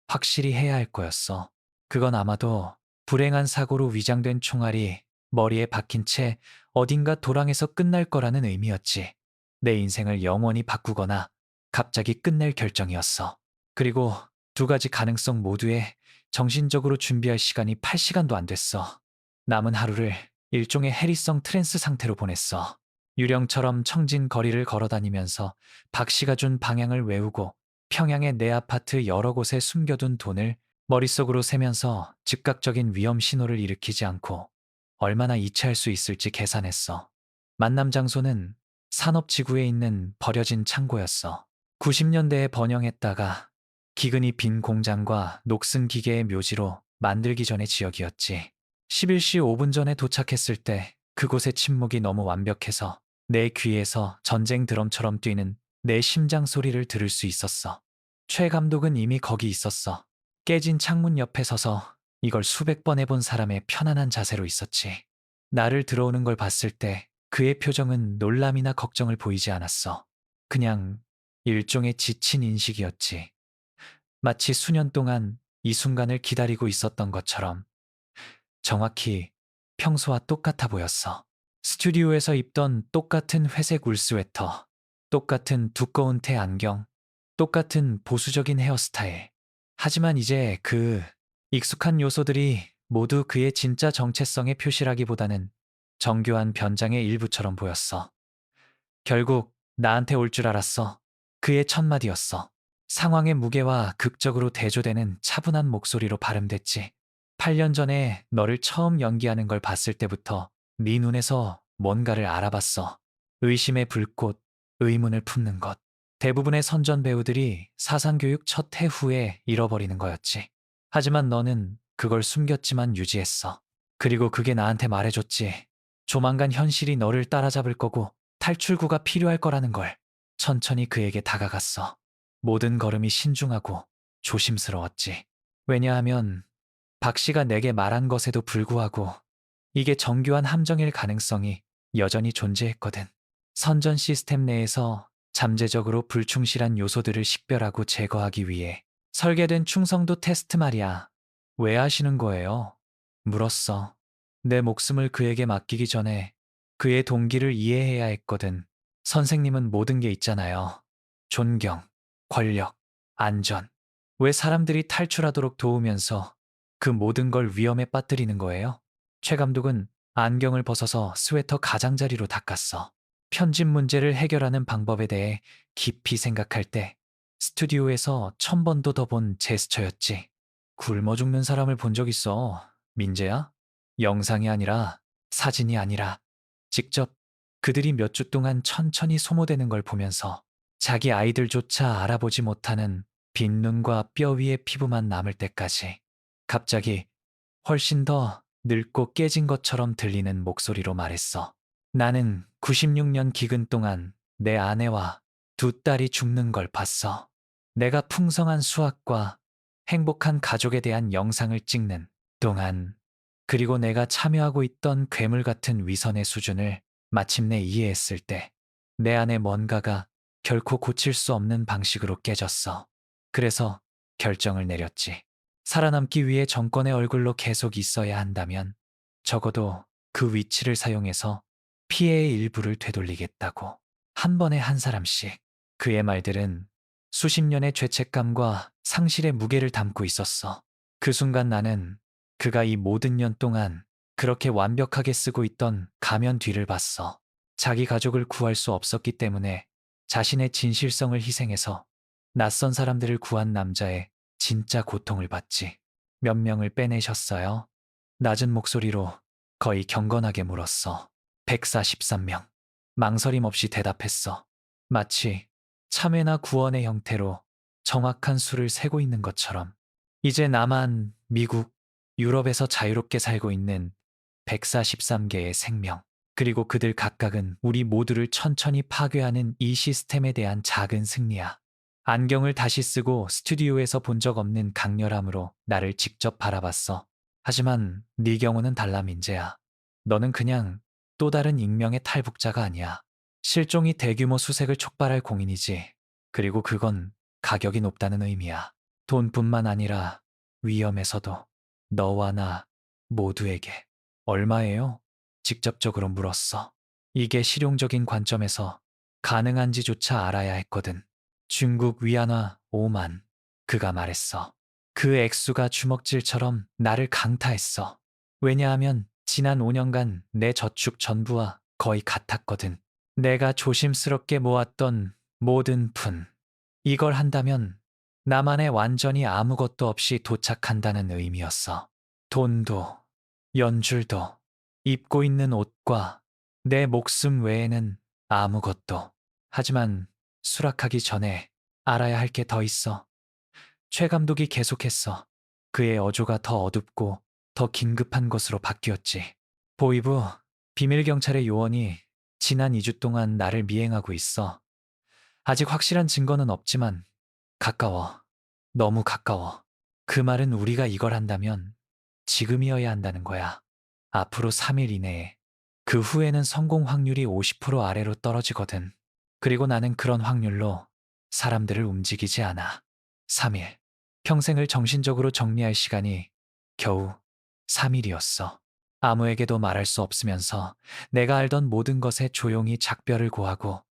확실히 해야 할 거였어. 그건 아마도 불행한 사고로 위장된 총알이 머리에 박힌 채 어딘가 도랑에서 끝날 거라는 의미였지. 내 인생을 영원히 바꾸거나 갑자기 끝낼 결정이었어. 그리고 두 가지 가능성 모두에 정신적으로 준비할 시간이 8시간도 안 됐어. 남은 하루를 일종의 해리성 트랜스 상태로 보냈어. 유령처럼 청진 거리를 걸어다니면서 박 씨가 준 방향을 외우고 평양의 내 아파트 여러 곳에 숨겨둔 돈을 머릿속으로 세면서 즉각적인 위험 신호를 일으키지 않고 얼마나 이체할 수 있을지 계산했어. 만남 장소는 산업지구에 있는 버려진 창고였어. 90년대에 번영했다가 기근이 빈 공장과 녹슨 기계의 묘지로 만들기 전의 지역이었지. 11시 5분 전에 도착했을 때 그곳의 침묵이 너무 완벽해서 내 귀에서 전쟁 드럼처럼 뛰는 내 심장 소리를 들을 수 있었어. 최 감독은 이미 거기 있었어. 깨진 창문 옆에 서서 이걸 수백 번 해본 사람의 편안한 자세로 있었지. 나를 들어오는 걸 봤을 때 그의 표정은 놀람이나 걱정을 보이지 않았어. 그냥 일종의 지친 인식이었지. 마치 수년 동안 이 순간을 기다리고 있었던 것처럼. 정확히 평소와 똑같아 보였어. 스튜디오에서 입던 똑같은 회색 울 스웨터, 똑같은 두꺼운 테 안경, 똑같은 보수적인 헤어스타일. 하지만 이제 그 익숙한 요소들이 모두 그의 진짜 정체성의 표시라기보다는 정교한 변장의 일부처럼 보였어. 결국 나한테 올 줄 알았어. 그의 첫 마디였어. 상황의 무게와 극적으로 대조되는 차분한 목소리로 발음됐지. 8년 전에 너를 처음 연기하는 걸 봤을 때부터 네 눈에서 뭔가를 알아봤어. 의심의 불꽃, 의문을 품는 것. 대부분의 선전 배우들이 사상교육 첫 해 후에 잃어버리는 거였지. 하지만 너는 그걸 숨겼지만 유지했어. 그리고 그게 나한테 말해줬지. 조만간 현실이 너를 따라잡을 거고 탈출구가 필요할 거라는 걸. 천천히 그에게 다가갔어. 모든 걸음이 신중하고 조심스러웠지. 왜냐하면 박 씨가 내게 말한 것에도 불구하고 이게 정교한 함정일 가능성이 여전히 존재했거든. 선전 시스템 내에서 잠재적으로 불충실한 요소들을 식별하고 제거하기 위해 설계된 충성도 테스트 말이야. 왜 하시는 거예요? 물었어. 내 목숨을 그에게 맡기기 전에 그의 동기를 이해해야 했거든. 선생님은 모든 게 있잖아요. 존경, 권력, 안전. 왜 사람들이 탈출하도록 도우면서 그 모든 걸 위험에 빠뜨리는 거예요? 최 감독은 안경을 벗어서 스웨터 가장자리로 닦았어. 편집 문제를 해결하는 방법에 대해 깊이 생각할 때 스튜디오에서 1000번도 더 본 제스처였지. 굶어 죽는 사람을 본 적 있어. 민재야? 영상이 아니라 사진이 아니라 직접 그들이 몇 주 동안 천천히 소모되는 걸 보면서 자기 아이들조차 알아보지 못하는 빈 눈과 뼈 위에 피부만 남을 때까지 갑자기 훨씬 더 늙고 깨진 것처럼 들리는 목소리로 말했어. 나는 96년 기근 동안 내 아내와 두 딸이 죽는 걸 봤어. 내가 풍성한 수학과 행복한 가족에 대한 영상을 찍는 동안, 그리고 내가 참여하고 있던 괴물 같은 위선의 수준을 마침내 이해했을 때, 내 안에 뭔가가 결코 고칠 수 없는 방식으로 깨졌어. 그래서 결정을 내렸지. 살아남기 위해 정권의 얼굴로 계속 있어야 한다면 적어도 그 위치를 사용해서 피해의 일부를 되돌리겠다고. 한 번에 한 사람씩. 그의 말들은 수십 년의 죄책감과 상실의 무게를 담고 있었어. 그 순간 나는 그가 이 모든 년 동안 그렇게 완벽하게 쓰고 있던 가면 뒤를 봤어. 자기 가족을 구할 수 없었기 때문에 자신의 진실성을 희생해서 낯선 사람들을 구한 남자의 진짜 고통을 받지. 몇 명을 빼내셨어요? 낮은 목소리로 거의 경건하게 물었어. 143명. 망설임 없이 대답했어. 마치 참회나 구원의 형태로 정확한 수를 세고 있는 것처럼. 이제 나만 미국, 유럽에서 자유롭게 살고 있는 143개의 생명. 그리고 그들 각각은 우리 모두를 천천히 파괴하는 이 시스템에 대한 작은 승리야. 안경을 다시 쓰고 스튜디오에서 본 적 없는 강렬함으로 나를 직접 바라봤어. 하지만 네 경우는 달라 민재야. 너는 그냥 또 다른 익명의 탈북자가 아니야. 실종이 대규모 수색을 촉발할 공인이지. 그리고 그건 가격이 높다는 의미야. 돈뿐만 아니라 위험에서도 너와 나 모두에게. 얼마예요? 직접적으로 물었어. 이게 실용적인 관점에서 가능한지조차 알아야 했거든. 중국 위안화 5만. 그가 말했어. 그 액수가 주먹질처럼 나를 강타했어. 왜냐하면 지난 5년간 내 저축 전부와 거의 같았거든. 내가 조심스럽게 모았던 모든 푼. 이걸 한다면 나만의 완전히 아무것도 없이 도착한다는 의미였어. 돈도, 연줄도, 입고 있는 옷과 내 목숨 외에는 아무것도. 하지만 수락하기 전에 알아야 할 게 더 있어. 최 감독이 계속했어. 그의 어조가 더 어둡고 더 긴급한 것으로 바뀌었지. 보이부 비밀경찰의 요원이 지난 2주 동안 나를 미행하고 있어. 아직 확실한 증거는 없지만 가까워. 너무 가까워. 그 말은 우리가 이걸 한다면 지금이어야 한다는 거야. 앞으로 3일 이내에. 그 후에는 성공 확률이 50% 아래로 떨어지거든. 그리고 나는 그런 확률로 사람들을 움직이지 않아. 3일. 평생을 정신적으로 정리할 시간이 겨우 3일이었어. 아무에게도 말할 수 없으면서 내가 알던 모든 것에 조용히 작별을 고하고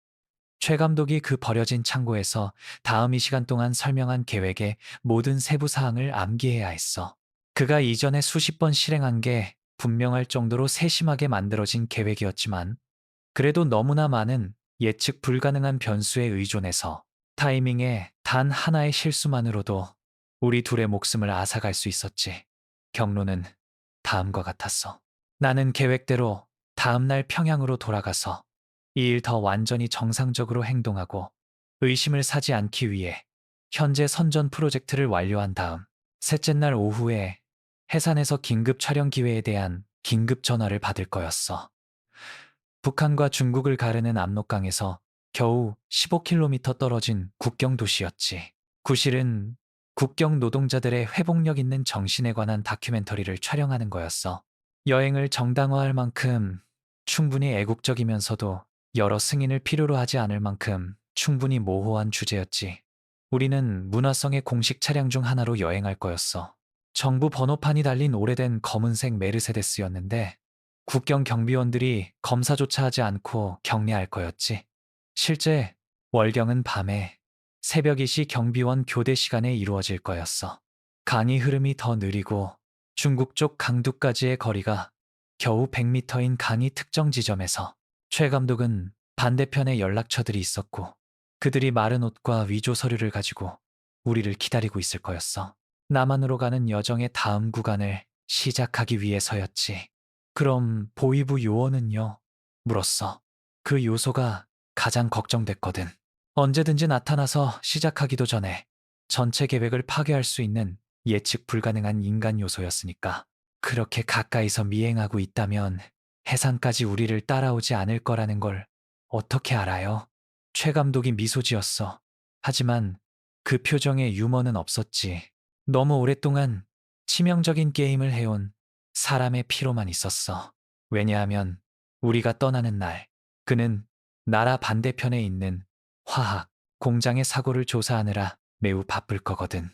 최 감독이 그 버려진 창고에서 다음 이 시간 동안 설명한 계획의 모든 세부 사항을 암기해야 했어. 그가 이전에 수십 번 실행한 게 분명할 정도로 세심하게 만들어진 계획이었지만 그래도 너무나 많은 예측 불가능한 변수에 의존해서 타이밍에 단 하나의 실수만으로도 우리 둘의 목숨을 앗아갈 수 있었지. 경로는 다음과 같았어. 나는 계획대로 다음날 평양으로 돌아가서 이 일 더 완전히 정상적으로 행동하고 의심을 사지 않기 위해 현재 선전 프로젝트를 완료한 다음 셋째 날 오후에 해산에서 긴급 촬영 기회에 대한 긴급 전화를 받을 거였어. 북한과 중국을 가르는 압록강에서 겨우 15km 떨어진 국경 도시였지. 구실은 국경 노동자들의 회복력 있는 정신에 관한 다큐멘터리를 촬영하는 거였어. 여행을 정당화할 만큼 충분히 애국적이면서도 여러 승인을 필요로 하지 않을 만큼 충분히 모호한 주제였지. 우리는 문화성의 공식 차량 중 하나로 여행할 거였어. 정부 번호판이 달린 오래된 검은색 메르세데스였는데 국경 경비원들이 검사조차 하지 않고 경례할 거였지. 실제 월경은 밤에 새벽이시 경비원 교대 시간에 이루어질 거였어. 강의 흐름이 더 느리고 중국 쪽 강두까지의 거리가 겨우 100m인 강의 특정 지점에서 최 감독은 반대편에 연락처들이 있었고 그들이 마른 옷과 위조 서류를 가지고 우리를 기다리고 있을 거였어. 남한으로 가는 여정의 다음 구간을 시작하기 위해서였지. 그럼 보위부 요원은요? 물었어. 그 요소가 가장 걱정됐거든. 언제든지 나타나서 시작하기도 전에 전체 계획을 파괴할 수 있는 예측 불가능한 인간 요소였으니까. 그렇게 가까이서 미행하고 있다면 해상까지 우리를 따라오지 않을 거라는 걸 어떻게 알아요? 최 감독이 미소 지었어. 하지만 그 표정에 유머는 없었지. 너무 오랫동안 치명적인 게임을 해온 사람의 피로만 있었어. 왜냐하면 우리가 떠나는 날, 그는 나라 반대편에 있는 화학 공장의 사고를 조사하느라 매우 바쁠 거거든.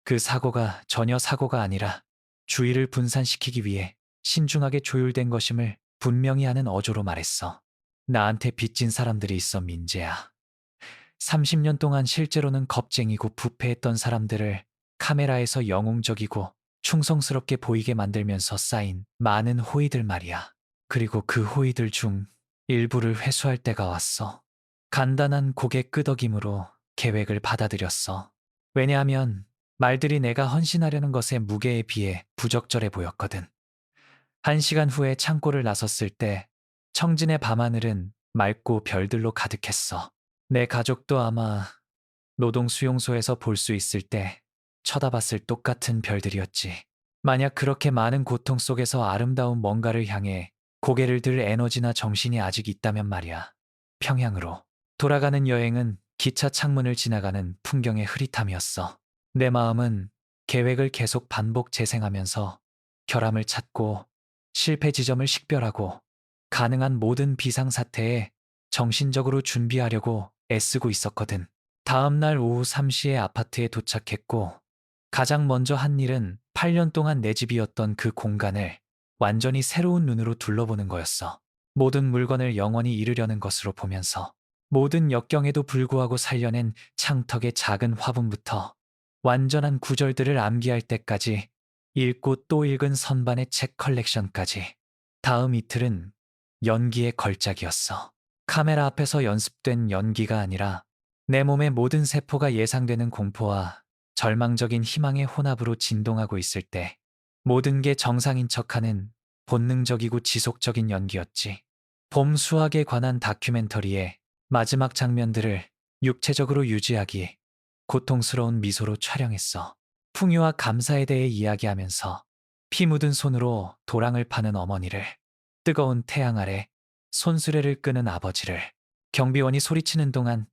그 사고가 전혀 사고가 아니라 주의를 분산시키기 위해 신중하게 조율된 것임을 분명히 하는 어조로 말했어. 나한테 빚진 사람들이 있어 민재야. 30년 동안 실제로는 겁쟁이고 부패했던 사람들을 카메라에서 영웅적이고 충성스럽게 보이게 만들면서 쌓인 많은 호의들 말이야. 그리고 그 호의들 중 일부를 회수할 때가 왔어. 간단한 고개 끄덕임으로 계획을 받아들였어. 왜냐하면 말들이 내가 헌신하려는 것의 무게에 비해 부적절해 보였거든. 1시간 후에 창고를 나섰을 때 청진의 밤하늘은 맑고 별들로 가득했어. 내 가족도 아마 노동 수용소에서 볼 수 있을 때 쳐다봤을 똑같은 별들이었지. 만약 그렇게 많은 고통 속에서 아름다운 뭔가를 향해 고개를 들 에너지나 정신이 아직 있다면 말이야. 평양으로 돌아가는 여행은 기차 창문을 지나가는 풍경의 흐릿함이었어. 내 마음은 계획을 계속 반복 재생하면서 결함을 찾고 실패 지점을 식별하고 가능한 모든 비상사태에 정신적으로 준비하려고 애쓰고 있었거든. 다음 날 오후 3시에 아파트에 도착했고 가장 먼저 한 일은 8년 동안 내 집이었던 그 공간을 완전히 새로운 눈으로 둘러보는 거였어. 모든 물건을 영원히 잃으려는 것으로 보면서 모든 역경에도 불구하고 살려낸 창턱의 작은 화분부터 완전한 구절들을 암기할 때까지 읽고 또 읽은 선반의 책 컬렉션까지. 다음 이틀은 연기의 걸작이었어. 카메라 앞에서 연습된 연기가 아니라 내 몸의 모든 세포가 예상되는 공포와 절망적인 희망의 혼합으로 진동하고 있을 때 모든 게 정상인 척하는 본능적이고 지속적인 연기였지. 봄 수학에 관한 다큐멘터리의 마지막 장면들을 육체적으로 유지하기 고통스러운 미소로 촬영했어. 풍요와 감사에 대해 이야기하면서 피 묻은 손으로 도랑을 파는 어머니를, 뜨거운 태양 아래 손수레를 끄는 아버지를, 경비원이 소리치는 동안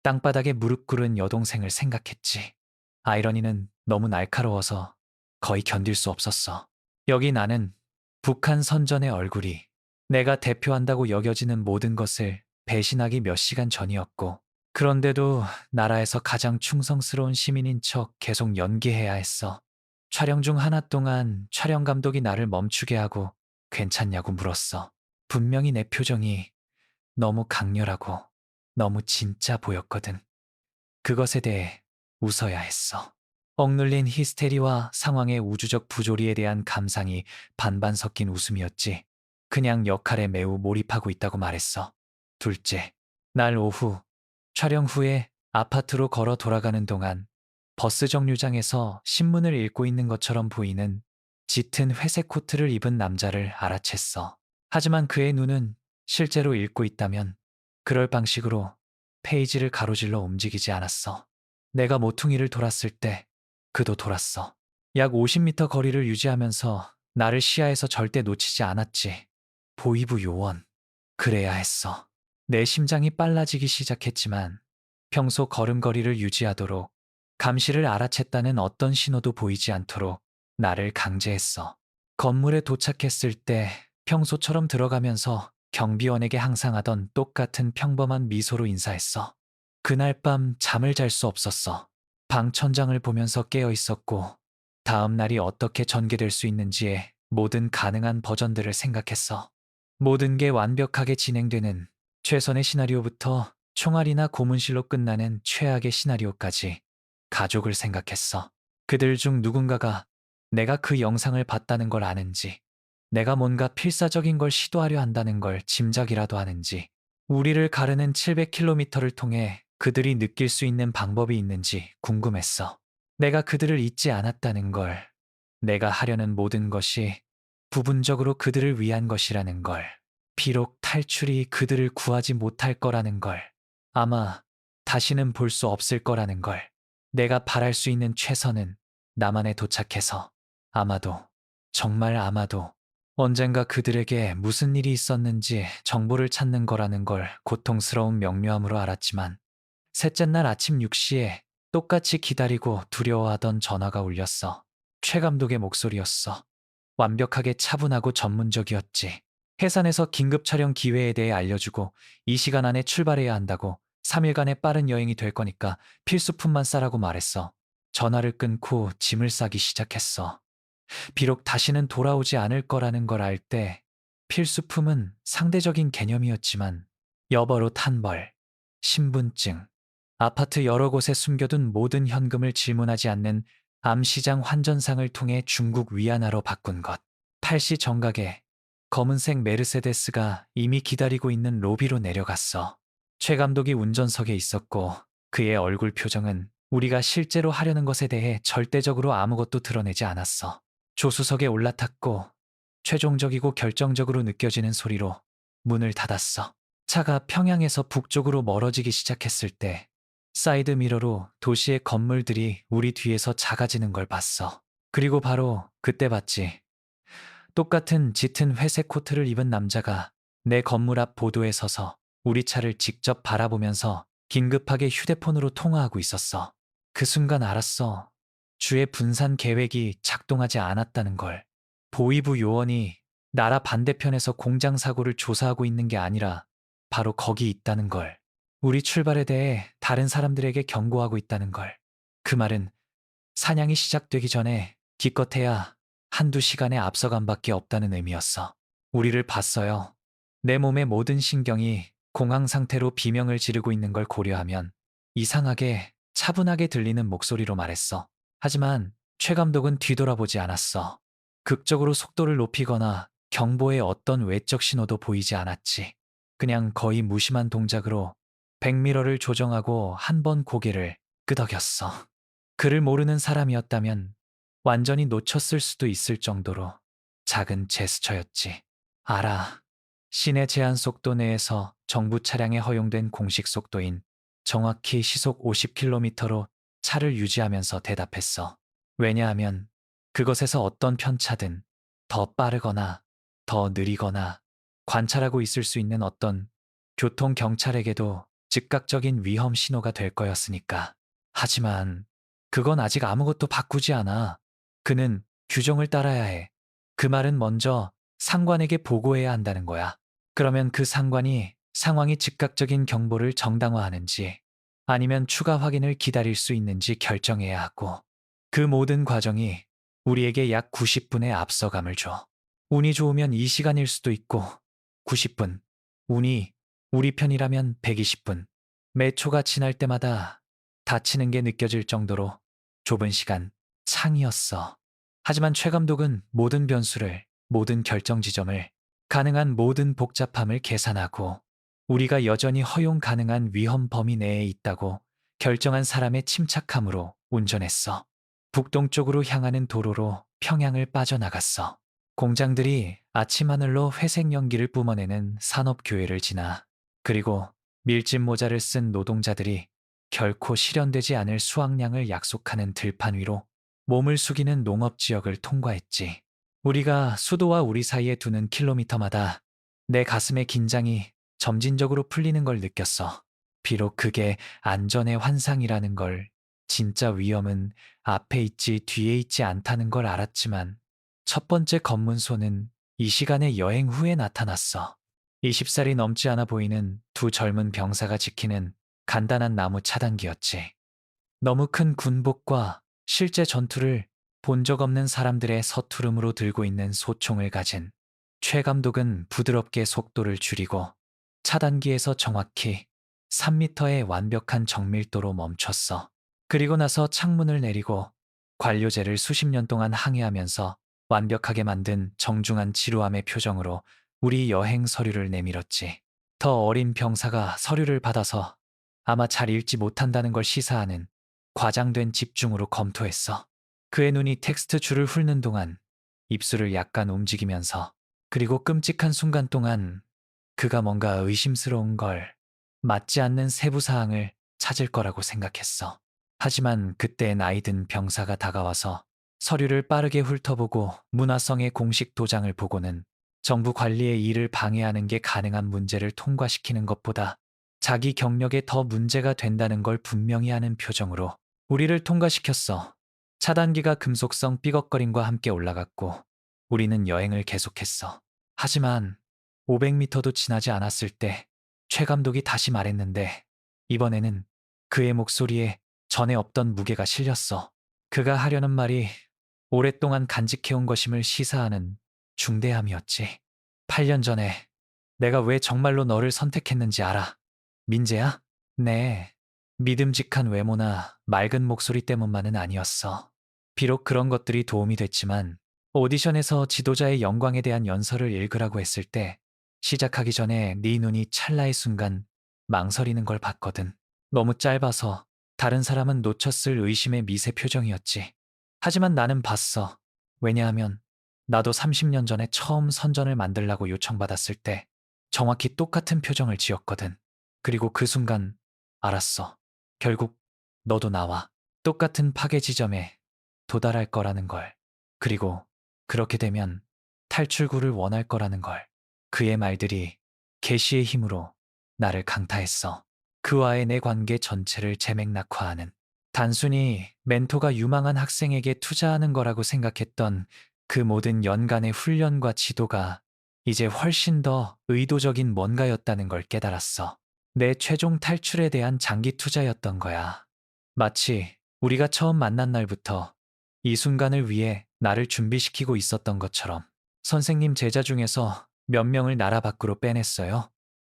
땅바닥에 무릎 꿇은 여동생을 생각했지. 아이러니는 너무 날카로워서 거의 견딜 수 없었어. 여기 나는 북한 선전의 얼굴이 내가 대표한다고 여겨지는 모든 것을 배신하기 몇 시간 전이었고, 그런데도 나라에서 가장 충성스러운 시민인 척 계속 연기해야 했어. 촬영 중 하나 동안 촬영 감독이 나를 멈추게 하고 괜찮냐고 물었어. 분명히 내 표정이 너무 강렬하고 너무 진짜 보였거든. 그것에 대해 웃어야 했어. 억눌린 히스테리와 상황의 우주적 부조리에 대한 감상이 반반 섞인 웃음이었지. 그냥 역할에 매우 몰입하고 있다고 말했어. 둘째, 날 오후, 촬영 후에 아파트로 걸어 돌아가는 동안 버스 정류장에서 신문을 읽고 있는 것처럼 보이는 짙은 회색 코트를 입은 남자를 알아챘어. 하지만 그의 눈은 실제로 읽고 있다면 그럴 방식으로 페이지를 가로질러 움직이지 않았어. 내가 모퉁이를 돌았을 때 그도 돌았어. 약 50m 거리를 유지하면서 나를 시야에서 절대 놓치지 않았지. 보이부 요원. 그래야 했어. 내 심장이 빨라지기 시작했지만 평소 걸음걸이를 유지하도록 감시를 알아챘다는 어떤 신호도 보이지 않도록 나를 강제했어. 건물에 도착했을 때 평소처럼 들어가면서 경비원에게 항상 하던 똑같은 평범한 미소로 인사했어. 그날 밤 잠을 잘 수 없었어. 방 천장을 보면서 깨어 있었고 다음 날이 어떻게 전개될 수 있는지의 모든 가능한 버전들을 생각했어. 모든 게 완벽하게 진행되는 최선의 시나리오부터 총알이나 고문실로 끝나는 최악의 시나리오까지 가족을 생각했어. 그들 중 누군가가 내가 그 영상을 봤다는 걸 아는지, 내가 뭔가 필사적인 걸 시도하려 한다는 걸 짐작이라도 하는지, 우리를 가르는 700km를 통해 그들이 느낄 수 있는 방법이 있는지 궁금했어. 내가 그들을 잊지 않았다는 걸, 내가 하려는 모든 것이 부분적으로 그들을 위한 것이라는 걸, 비록 탈출이 그들을 구하지 못할 거라는 걸, 아마 다시는 볼 수 없을 거라는 걸, 내가 바랄 수 있는 최선은 나만에 도착해서 아마도, 정말 아마도 언젠가 그들에게 무슨 일이 있었는지 정보를 찾는 거라는 걸 고통스러운 명료함으로 알았지만 셋째 날 아침 6시에 똑같이 기다리고 두려워하던 전화가 울렸어. 최 감독의 목소리였어. 완벽하게 차분하고 전문적이었지. 해산에서 긴급 촬영 기회에 대해 알려주고 이 시간 안에 출발해야 한다고 3일간의 빠른 여행이 될 거니까 필수품만 싸라고 말했어. 전화를 끊고 짐을 싸기 시작했어. 비록 다시는 돌아오지 않을 거라는 걸 알 때 필수품은 상대적인 개념이었지만 여벌 옷 한 벌, 신분증, 아파트 여러 곳에 숨겨둔 모든 현금을 질문하지 않는 암시장 환전상을 통해 중국 위안화로 바꾼 것. 8시 정각에 검은색 메르세데스가 이미 기다리고 있는 로비로 내려갔어. 최 감독이 운전석에 있었고 그의 얼굴 표정은 우리가 실제로 하려는 것에 대해 절대적으로 아무것도 드러내지 않았어. 조수석에 올라탔고 최종적이고 결정적으로 느껴지는 소리로 문을 닫았어. 차가 평양에서 북쪽으로 멀어지기 시작했을 때 사이드 미러로 도시의 건물들이 우리 뒤에서 작아지는 걸 봤어. 그리고 바로 그때 봤지. 똑같은 짙은 회색 코트를 입은 남자가 내 건물 앞 보도에 서서 우리 차를 직접 바라보면서 긴급하게 휴대폰으로 통화하고 있었어. 그 순간 알았어. 주의 분산 계획이 작동하지 않았다는 걸. 보위부 요원이 나라 반대편에서 공장 사고를 조사하고 있는 게 아니라 바로 거기 있다는 걸. 우리 출발에 대해 다른 사람들에게 경고하고 있다는 걸. 그 말은 사냥이 시작되기 전에 기껏해야 한두 시간의 앞서감밖에 없다는 의미였어. 우리를 봤어요. 내 몸의 모든 신경이 공황 상태로 비명을 지르고 있는 걸 고려하면 이상하게 차분하게 들리는 목소리로 말했어. 하지만 최 감독은 뒤돌아보지 않았어. 극적으로 속도를 높이거나 경보의 어떤 외적 신호도 보이지 않았지. 그냥 거의 무심한 동작으로 백미러를 조정하고 한 번 고개를 끄덕였어. 그를 모르는 사람이었다면 완전히 놓쳤을 수도 있을 정도로 작은 제스처였지. 알아. 시내 제한 속도 내에서 정부 차량에 허용된 공식 속도인 정확히 시속 50km로 차를 유지하면서 대답했어. 왜냐하면 그것에서 어떤 편차든 더 빠르거나 더 느리거나 관찰하고 있을 수 있는 어떤 교통 경찰에게도 즉각적인 위험 신호가 될 거였으니까. 하지만 그건 아직 아무것도 바꾸지 않아. 그는 규정을 따라야 해. 그 말은 먼저 상관에게 보고해야 한다는 거야. 그러면 그 상관이 상황이 즉각적인 경보를 정당화하는지 아니면 추가 확인을 기다릴 수 있는지 결정해야 하고 그 모든 과정이 우리에게 약 90분의 앞서감을 줘. 운이 좋으면 이 시간일 수도 있고 90분, 운이 우리 편이라면 120분. 매 초가 지날 때마다 다치는 게 느껴질 정도로 좁은 시간, 창이었어. 하지만 최 감독은 모든 변수를, 모든 결정 지점을, 가능한 모든 복잡함을 계산하고 우리가 여전히 허용 가능한 위험 범위 내에 있다고 결정한 사람의 침착함으로 운전했어. 북동쪽으로 향하는 도로로 평양을 빠져나갔어. 공장들이 아침 하늘로 회색 연기를 뿜어내는 산업교회를 지나, 그리고 밀짚 모자를 쓴 노동자들이 결코 실현되지 않을 수확량을 약속하는 들판 위로 몸을 숙이는 농업지역을 통과했지. 우리가 수도와 우리 사이에 두는 킬로미터마다 내 가슴의 긴장이 점진적으로 풀리는 걸 느꼈어. 비록 그게 안전의 환상이라는 걸, 진짜 위험은 앞에 있지 뒤에 있지 않다는 걸 알았지만, 첫 번째 검문소는 이 시간에 여행 후에 나타났어. 20살이 넘지 않아 보이는 두 젊은 병사가 지키는 간단한 나무 차단기였지. 너무 큰 군복과 실제 전투를 본 적 없는 사람들의 서투름으로 들고 있는 소총을 가진 최 감독은 부드럽게 속도를 줄이고 차단기에서 정확히 3미터의 완벽한 정밀도로 멈췄어. 그리고 나서 창문을 내리고 관료제를 수십 년 동안 항해하면서 완벽하게 만든 정중한 지루함의 표정으로 우리 여행 서류를 내밀었지. 더 어린 병사가 서류를 받아서 아마 잘 읽지 못한다는 걸 시사하는 과장된 집중으로 검토했어. 그의 눈이 텍스트 줄을 훑는 동안 입술을 약간 움직이면서, 그리고 끔찍한 순간 동안 그가 뭔가 의심스러운 걸, 맞지 않는 세부 사항을 찾을 거라고 생각했어. 하지만 그때 나이 든 병사가 다가와서 서류를 빠르게 훑어보고 문화성의 공식 도장을 보고는 정부 관리의 일을 방해하는 게 가능한 문제를 통과시키는 것보다 자기 경력에 더 문제가 된다는 걸 분명히 하는 표정으로 우리를 통과시켰어. 차단기가 금속성 삐걱거림과 함께 올라갔고 우리는 여행을 계속했어. 하지만 500미터도 지나지 않았을 때 최 감독이 다시 말했는데, 이번에는 그의 목소리에 전에 없던 무게가 실렸어. 그가 하려는 말이 오랫동안 간직해온 것임을 시사하는 중대함이었지. 8년 전에 내가 왜 정말로 너를 선택했는지 알아? 민재야? 네. 믿음직한 외모나 맑은 목소리 때문만은 아니었어. 비록 그런 것들이 도움이 됐지만 오디션에서 지도자의 영광에 대한 연설을 읽으라고 했을 때 시작하기 전에 네 눈이 찰나의 순간 망설이는 걸 봤거든. 너무 짧아서 다른 사람은 놓쳤을 의심의 미세 표정이었지. 하지만 나는 봤어. 왜냐하면 나도 30년 전에 처음 선전을 만들라고 요청받았을 때 정확히 똑같은 표정을 지었거든. 그리고 그 순간 알았어. 결국 너도 나와 똑같은 파괴 지점에 도달할 거라는 걸. 그리고 그렇게 되면 탈출구를 원할 거라는 걸. 그의 말들이 계시의 힘으로 나를 강타했어. 그와의 내 관계 전체를 재맥락화하는, 단순히 멘토가 유망한 학생에게 투자하는 거라고 생각했던 그 모든 연간의 훈련과 지도가 이제 훨씬 더 의도적인 뭔가였다는 걸 깨달았어. 내 최종 탈출에 대한 장기 투자였던 거야. 마치 우리가 처음 만난 날부터 이 순간을 위해 나를 준비시키고 있었던 것처럼. 선생님 제자 중에서 몇 명을 나라 밖으로 빼냈어요?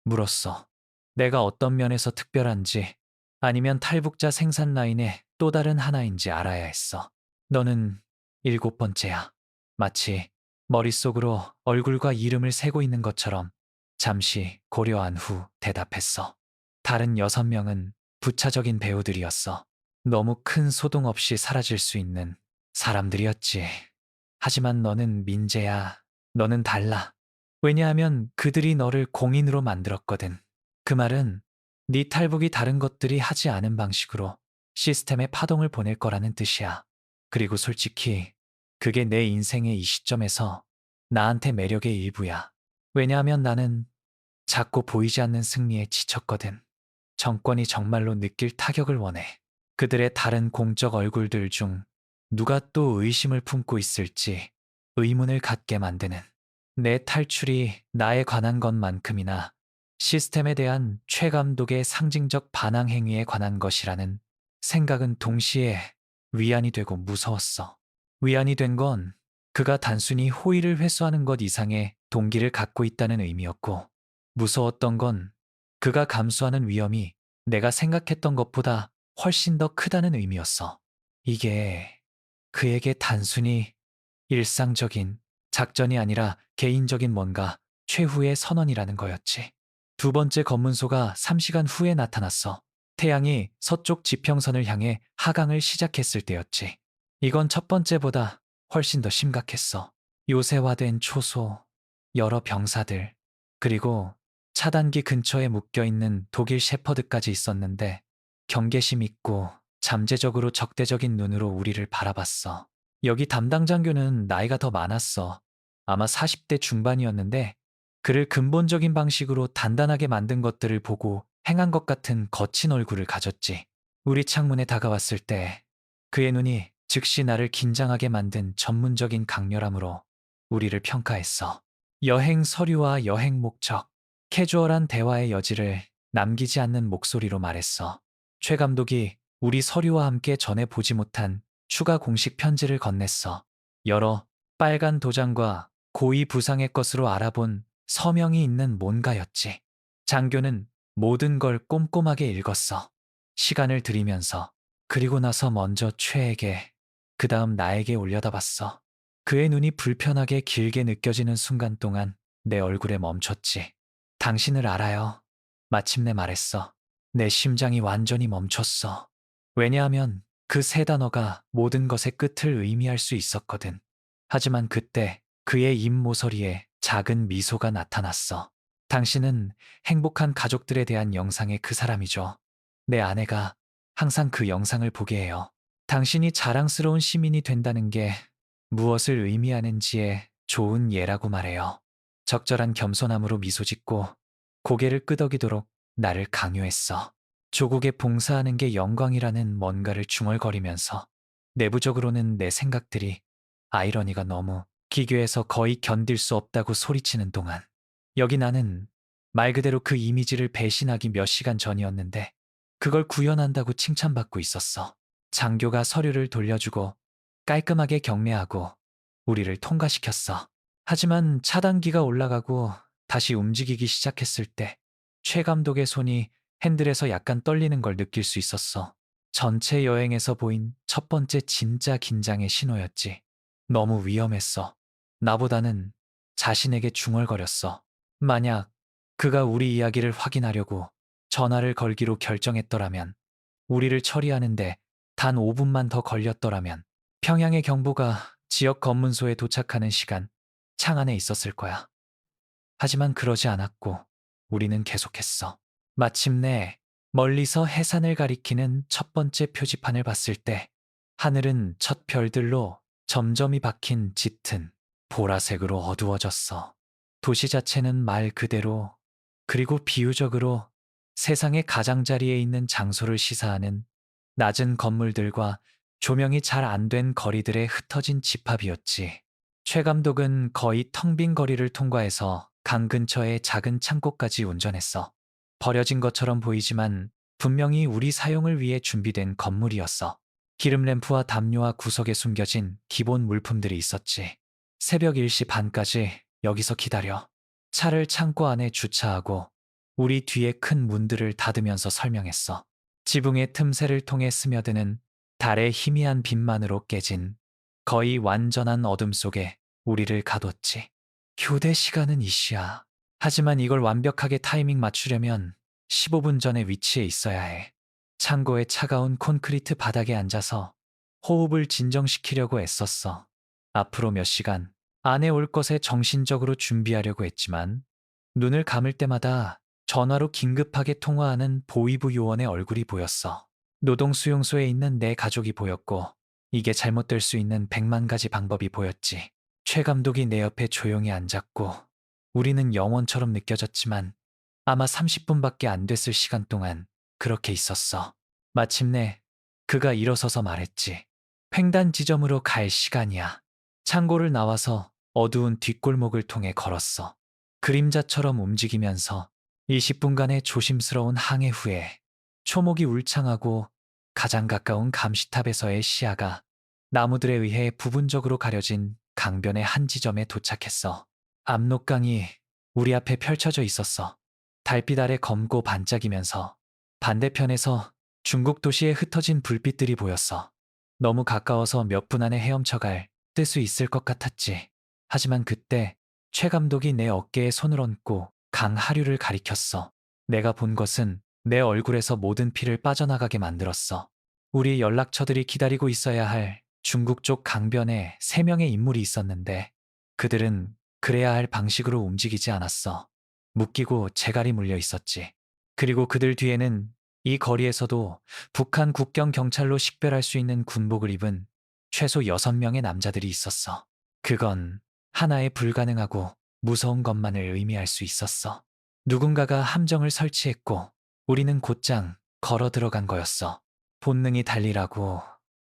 물었어. 내가 어떤 면에서 특별한지, 아니면 탈북자 생산 라인의 또 다른 하나인지 알아야 했어. 너는 7번째야. 마치 머릿속으로 얼굴과 이름을 세고 있는 것처럼 잠시 고려한 후 대답했어. 다른 6명은 부차적인 배우들이었어. 너무 큰 소동 없이 사라질 수 있는 사람들이었지. 하지만 너는 민재야. 너는 달라. 왜냐하면 그들이 너를 공인으로 만들었거든. 그 말은 네 탈북이 다른 것들이 하지 않은 방식으로 시스템에 파동을 보낼 거라는 뜻이야. 그리고 솔직히 그게 내 인생의 이 시점에서 나한테 매력의 일부야. 왜냐하면 나는 작고 보이지 않는 승리에 지쳤거든. 정권이 정말로 느낄 타격을 원해. 그들의 다른 공적 얼굴들 중 누가 또 의심을 품고 있을지 의문을 갖게 만드는, 내 탈출이 나에 관한 것만큼이나 시스템에 대한 최 감독의 상징적 반항 행위에 관한 것이라는 생각은 동시에 위안이 되고 무서웠어. 위안이 된 건 그가 단순히 호의를 회수하는 것 이상의 동기를 갖고 있다는 의미였고, 무서웠던 건 그가 감수하는 위험이 내가 생각했던 것보다 훨씬 더 크다는 의미였어. 이게 그에게 단순히 일상적인 작전이 아니라 개인적인 뭔가 최후의 선언이라는 거였지. 두 번째 검문소가 3시간 후에 나타났어. 태양이 서쪽 지평선을 향해 하강을 시작했을 때였지. 이건 첫 번째보다 훨씬 더 심각했어. 요새화된 초소, 여러 병사들, 그리고 차단기 근처에 묶여있는 독일 셰퍼드까지 있었는데 경계심 있고 잠재적으로 적대적인 눈으로 우리를 바라봤어. 여기 담당 장교는 나이가 더 많았어. 아마 40대 중반이었는데 그를 근본적인 방식으로 단단하게 만든 것들을 보고 행한 것 같은 거친 얼굴을 가졌지. 우리 창문에 다가왔을 때 그의 눈이 즉시 나를 긴장하게 만든 전문적인 강렬함으로 우리를 평가했어. 여행 서류와 여행 목적, 캐주얼한 대화의 여지를 남기지 않는 목소리로 말했어. 최 감독이 우리 서류와 함께 전에 보지 못한 추가 공식 편지를 건넸어. 여러 빨간 도장과 고의 부상의 것으로 알아본 서명이 있는 뭔가였지. 장교는 모든 걸 꼼꼼하게 읽었어. 시간을 들이면서. 그리고 나서 먼저 최에게, 그 다음 나에게 올려다 봤어. 그의 눈이 불편하게 길게 느껴지는 순간 동안 내 얼굴에 멈췄지. 당신을 알아요. 마침내 말했어. 내 심장이 완전히 멈췄어. 왜냐하면 그 세 단어가 모든 것의 끝을 의미할 수 있었거든. 하지만 그때 그의 입 모서리에 작은 미소가 나타났어. 당신은 행복한 가족들에 대한 영상의 그 사람이죠. 내 아내가 항상 그 영상을 보게 해요. 당신이 자랑스러운 시민이 된다는 게 무엇을 의미하는지의 좋은 예라고 말해요. 적절한 겸손함으로 미소 짓고 고개를 끄덕이도록 나를 강요했어. 조국에 봉사하는 게 영광이라는 뭔가를 중얼거리면서 내부적으로는 내 생각들이 아이러니가 너무 기괴해서 거의 견딜 수 없다고 소리치는 동안 여기 나는 말 그대로 그 이미지를 배신하기 몇 시간 전이었는데 그걸 구현한다고 칭찬받고 있었어. 장교가 서류를 돌려주고 깔끔하게 경례하고 우리를 통과시켰어. 하지만 차단기가 올라가고 다시 움직이기 시작했을 때 최 감독의 손이 핸들에서 약간 떨리는 걸 느낄 수 있었어. 전체 여행에서 보인 첫 번째 진짜 긴장의 신호였지. 너무 위험했어. 나보다는 자신에게 중얼거렸어. 만약 그가 우리 이야기를 확인하려고 전화를 걸기로 결정했더라면, 우리를 처리하는데 단 5분만 더 걸렸더라면 평양의 경보가 지역 검문소에 도착하는 시간 창 안에 있었을 거야. 하지만 그러지 않았고 우리는 계속했어. 마침내 멀리서 해산을 가리키는 첫 번째 표지판을 봤을 때 하늘은 첫 별들로 점점이 박힌 짙은 보라색으로 어두워졌어. 도시 자체는 말 그대로 그리고 비유적으로 세상의 가장자리에 있는 장소를 시사하는 낮은 건물들과 조명이 잘 안 된 거리들의 흩어진 집합이었지. 최 감독은 거의 텅 빈 거리를 통과해서 강 근처의 작은 창고까지 운전했어. 버려진 것처럼 보이지만 분명히 우리 사용을 위해 준비된 건물이었어. 기름 램프와 담요와 구석에 숨겨진 기본 물품들이 있었지. 새벽 1시 반까지 여기서 기다려. 차를 창고 안에 주차하고 우리 뒤에 큰 문들을 닫으면서 설명했어. 지붕의 틈새를 통해 스며드는 달의 희미한 빛만으로 깨진 거의 완전한 어둠 속에 우리를 가뒀지. 교대 시간은 이시야. 하지만 이걸 완벽하게 타이밍 맞추려면 15분 전에 위치해 있어야 해. 창고의 차가운 콘크리트 바닥에 앉아서 호흡을 진정시키려고 애썼어. 앞으로 몇 시간 안에 올 것에 정신적으로 준비하려고 했지만 눈을 감을 때마다 전화로 긴급하게 통화하는 보위부 요원의 얼굴이 보였어. 노동수용소에 있는 내 가족이 보였고 이게 잘못될 수 있는 100만 가지 방법이 보였지. 최 감독이 내 옆에 조용히 앉았고 우리는 영원처럼 느껴졌지만 아마 30분밖에 안 됐을 시간 동안 그렇게 있었어. 마침내 그가 일어서서 말했지. 횡단 지점으로 갈 시간이야. 창고를 나와서 어두운 뒷골목을 통해 걸었어. 그림자처럼 움직이면서 20분간의 조심스러운 항해 후에 초목이 울창하고 가장 가까운 감시탑에서의 시야가 나무들에 의해 부분적으로 가려진 강변의 한 지점에 도착했어. 압록강이 우리 앞에 펼쳐져 있었어. 달빛 아래 검고 반짝이면서 반대편에서 중국 도시에 흩어진 불빛들이 보였어. 너무 가까워서 몇 분 안에 헤엄쳐갈 뜰 수 있을 것 같았지. 하지만 그때 최 감독이 내 어깨에 손을 얹고 강 하류를 가리켰어. 내가 본 것은 내 얼굴에서 모든 피를 빠져나가게 만들었어. 우리 연락처들이 기다리고 있어야 할 중국 쪽 강변에 3명의 인물이 있었는데 그들은 그래야 할 방식으로 움직이지 않았어. 묶이고 재갈이 물려 있었지. 그리고 그들 뒤에는 이 거리에서도 북한 국경 경찰로 식별할 수 있는 군복을 입은 최소 6명의 남자들이 있었어. 그건 하나의 불가능하고 무서운 것만을 의미할 수 있었어. 누군가가 함정을 설치했고 우리는 곧장 걸어 들어간 거였어. 본능이 달리라고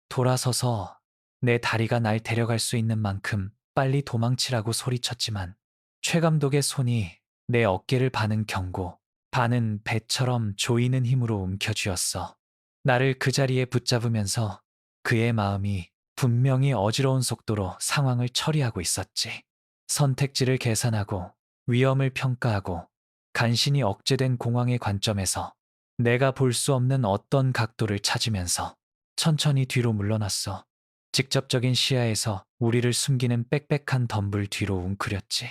돌아서서 내 다리가 날 데려갈 수 있는 만큼 빨리 도망치라고 소리쳤지만 최 감독의 손이 내 어깨를 바는 경고, 반은 배처럼 조이는 힘으로 움켜쥐었어. 나를 그 자리에 붙잡으면서 그의 마음이 분명히 어지러운 속도로 상황을 처리하고 있었지. 선택지를 계산하고 위험을 평가하고 간신히 억제된 공황의 관점에서 내가 볼 수 없는 어떤 각도를 찾으면서 천천히 뒤로 물러났어. 직접적인 시야에서 우리를 숨기는 빽빽한 덤불 뒤로 웅크렸지.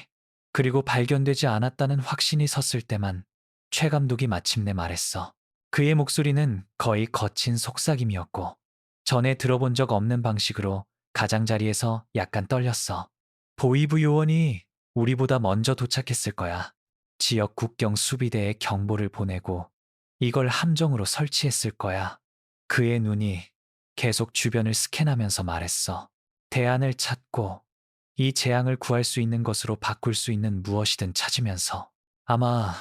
그리고 발견되지 않았다는 확신이 섰을 때만 최 감독이 마침내 말했어. 그의 목소리는 거의 거친 속삭임이었고 전에 들어본 적 없는 방식으로 가장자리에서 약간 떨렸어. 보이부 요원이 우리보다 먼저 도착했을 거야. 지역 국경 수비대에 경보를 보내고 이걸 함정으로 설치했을 거야. 그의 눈이 계속 주변을 스캔하면서 말했어. 대안을 찾고 이 재앙을 구할 수 있는 것으로 바꿀 수 있는 무엇이든 찾으면서 아마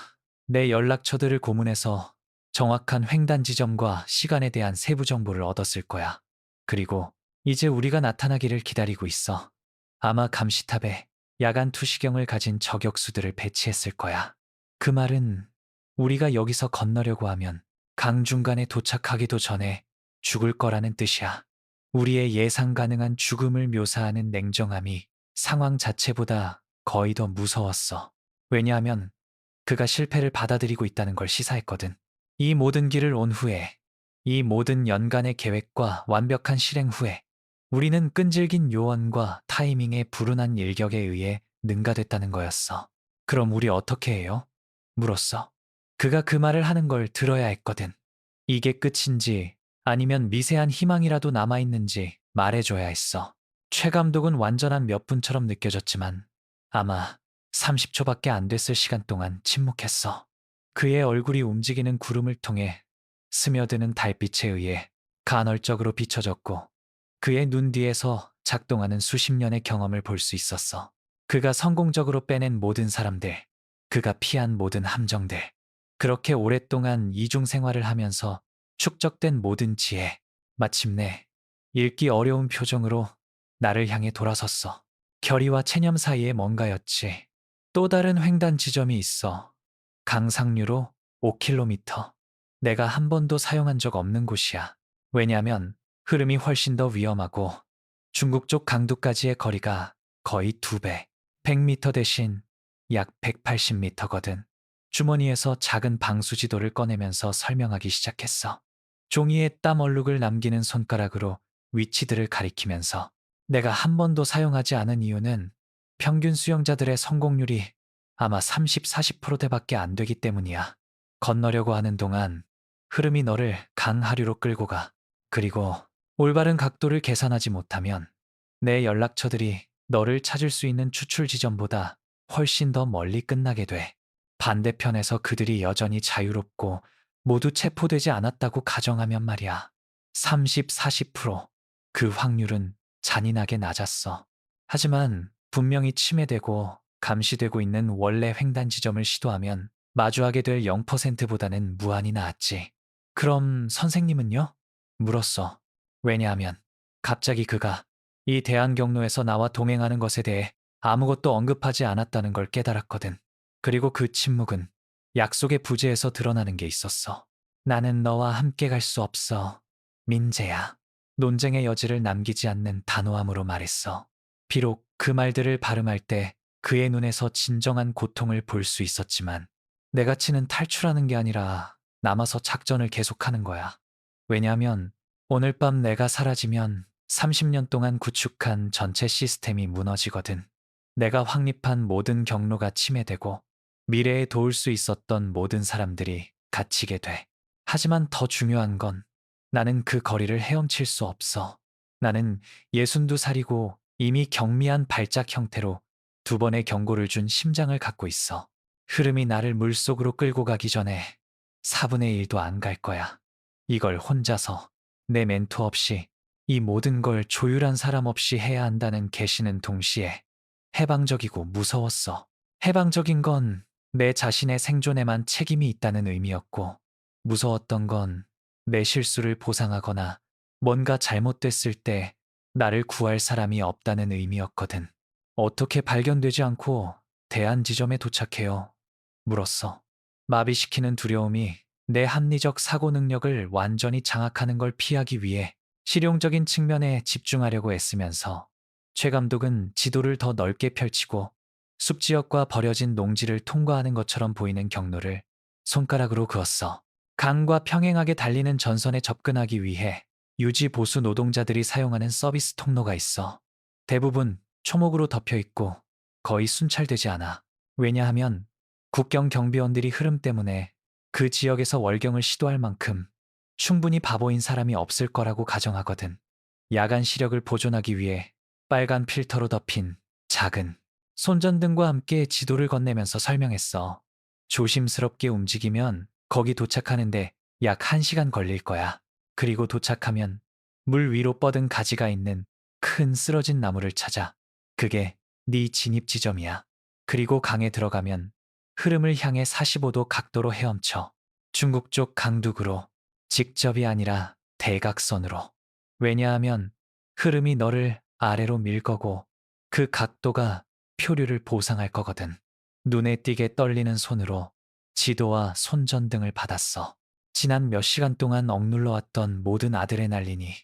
내 연락처들을 고문해서 정확한 횡단 지점과 시간에 대한 세부 정보를 얻었을 거야. 그리고 이제 우리가 나타나기를 기다리고 있어. 아마 감시탑에 야간 투시경을 가진 저격수들을 배치했을 거야. 그 말은 우리가 여기서 건너려고 하면 강 중간에 도착하기도 전에 죽을 거라는 뜻이야. 우리의 예상 가능한 죽음을 묘사하는 냉정함이 상황 자체보다 거의 더 무서웠어. 왜냐하면 그가 실패를 받아들이고 있다는 걸 시사했거든. 이 모든 길을 온 후에, 이 모든 연간의 계획과 완벽한 실행 후에 우리는 끈질긴 요원과 타이밍의 불운한 일격에 의해 능가됐다는 거였어. 그럼 우리 어떻게 해요? 물었어. 그가 그 말을 하는 걸 들어야 했거든. 이게 끝인지 아니면 미세한 희망이라도 남아있는지 말해줘야 했어. 최 감독은 완전한 몇 분처럼 느껴졌지만 아마 30초밖에 안 됐을 시간 동안 침묵했어. 그의 얼굴이 움직이는 구름을 통해 스며드는 달빛에 의해 간헐적으로 비춰졌고 그의 눈 뒤에서 작동하는 수십 년의 경험을 볼 수 있었어. 그가 성공적으로 빼낸 모든 사람들, 그가 피한 모든 함정들, 그렇게 오랫동안 이중 생활을 하면서 축적된 모든 지혜, 마침내 읽기 어려운 표정으로 나를 향해 돌아섰어. 결의와 체념 사이에 뭔가였지. 또 다른 횡단 지점이 있어. 강상류로 5km. 내가 한 번도 사용한 적 없는 곳이야. 왜냐하면 흐름이 훨씬 더 위험하고 중국 쪽 강도까지의 거리가 거의 2배. 100m 대신 약 180m거든. 주머니에서 작은 방수지도를 꺼내면서 설명하기 시작했어. 종이에 땀 얼룩을 남기는 손가락으로 위치들을 가리키면서 내가 한 번도 사용하지 않은 이유는 평균 수영자들의 성공률이 아마 30-40%대밖에 안 되기 때문이야. 건너려고 하는 동안 흐름이 너를 강 하류로 끌고 가. 그리고 올바른 각도를 계산하지 못하면 내 연락처들이 너를 찾을 수 있는 추출 지점보다 훨씬 더 멀리 끝나게 돼. 반대편에서 그들이 여전히 자유롭고 모두 체포되지 않았다고 가정하면 말이야. 30-40%. 그 확률은 잔인하게 낮았어. 하지만 분명히 침해되고 감시되고 있는 원래 횡단 지점을 시도하면 마주하게 될 0%보다는 무한히 나았지. 그럼 선생님은요? 물었어. 왜냐하면 갑자기 그가 이 대한경로에서 나와 동행하는 것에 대해 아무것도 언급하지 않았다는 걸 깨달았거든. 그리고 그 침묵은 약속의 부재에서 드러나는 게 있었어. 나는 너와 함께 갈 수 없어. 민재야. 논쟁의 여지를 남기지 않는 단호함으로 말했어. 비록 그 말들을 발음할 때 그의 눈에서 진정한 고통을 볼 수 있었지만 내 가치는 탈출하는 게 아니라 남아서 작전을 계속하는 거야. 왜냐하면 오늘 밤 내가 사라지면 30년 동안 구축한 전체 시스템이 무너지거든. 내가 확립한 모든 경로가 침해되고 미래에 도울 수 있었던 모든 사람들이 갇히게 돼. 하지만 더 중요한 건 나는 그 거리를 헤엄칠 수 없어. 나는 62살이고 이미 경미한 발작 형태로 두 번의 경고를 준 심장을 갖고 있어. 흐름이 나를 물속으로 끌고 가기 전에 4분의 1도 안 갈 거야. 이걸 혼자서 내 멘토 없이 이 모든 걸 조율한 사람 없이 해야 한다는 계시는 동시에 해방적이고 무서웠어. 해방적인 건 내 자신의 생존에만 책임이 있다는 의미였고, 무서웠던 건 내 실수를 보상하거나 뭔가 잘못됐을 때 나를 구할 사람이 없다는 의미였거든. 어떻게 발견되지 않고 대안 지점에 도착해요? 물었어. 마비시키는 두려움이 내 합리적 사고 능력을 완전히 장악하는 걸 피하기 위해 실용적인 측면에 집중하려고 애쓰면서 최 감독은 지도를 더 넓게 펼치고 숲지역과 버려진 농지를 통과하는 것처럼 보이는 경로를 손가락으로 그었어. 강과 평행하게 달리는 전선에 접근하기 위해 유지 보수 노동자들이 사용하는 서비스 통로가 있어. 대부분 초목으로 덮여 있고 거의 순찰되지 않아. 왜냐하면 국경 경비원들이 흐름 때문에 그 지역에서 월경을 시도할 만큼 충분히 바보인 사람이 없을 거라고 가정하거든. 야간 시력을 보존하기 위해 빨간 필터로 덮인 작은 손전등과 함께 지도를 건네면서 설명했어. 조심스럽게 움직이면 거기 도착하는데 약 1시간 걸릴 거야. 그리고 도착하면 물 위로 뻗은 가지가 있는 큰 쓰러진 나무를 찾아. 그게 네 진입 지점이야. 그리고 강에 들어가면 흐름을 향해 45도 각도로 헤엄쳐. 중국 쪽 강둑으로. 직접이 아니라 대각선으로. 왜냐하면 흐름이 너를 아래로 밀 거고 그 각도가 표류를 보상할 거거든. 눈에 띄게 떨리는 손으로 지도와 손전등을 받았어. 지난 몇 시간 동안 억눌러 왔던 모든 아드레날린이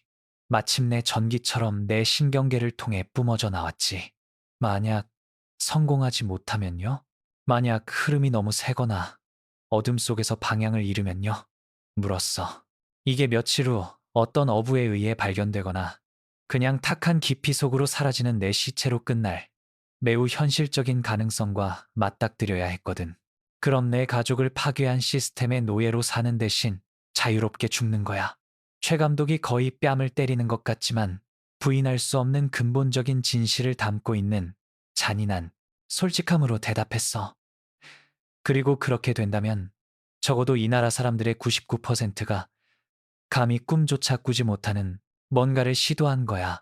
마침내 전기처럼 내 신경계를 통해 뿜어져 나왔지. 만약 성공하지 못하면요? 만약 흐름이 너무 세거나 어둠 속에서 방향을 잃으면요? 물었어. 이게 며칠 후 어떤 어부에 의해 발견되거나 그냥 탁한 깊이 속으로 사라지는 내 시체로 끝날 매우 현실적인 가능성과 맞닥뜨려야 했거든. 그럼 내 가족을 파괴한 시스템의 노예로 사는 대신 자유롭게 죽는 거야. 최 감독이 거의 뺨을 때리는 것 같지만 부인할 수 없는 근본적인 진실을 담고 있는 잔인한 솔직함으로 대답했어. 그리고 그렇게 된다면 적어도 이 나라 사람들의 99%가 감히 꿈조차 꾸지 못하는 뭔가를 시도한 거야.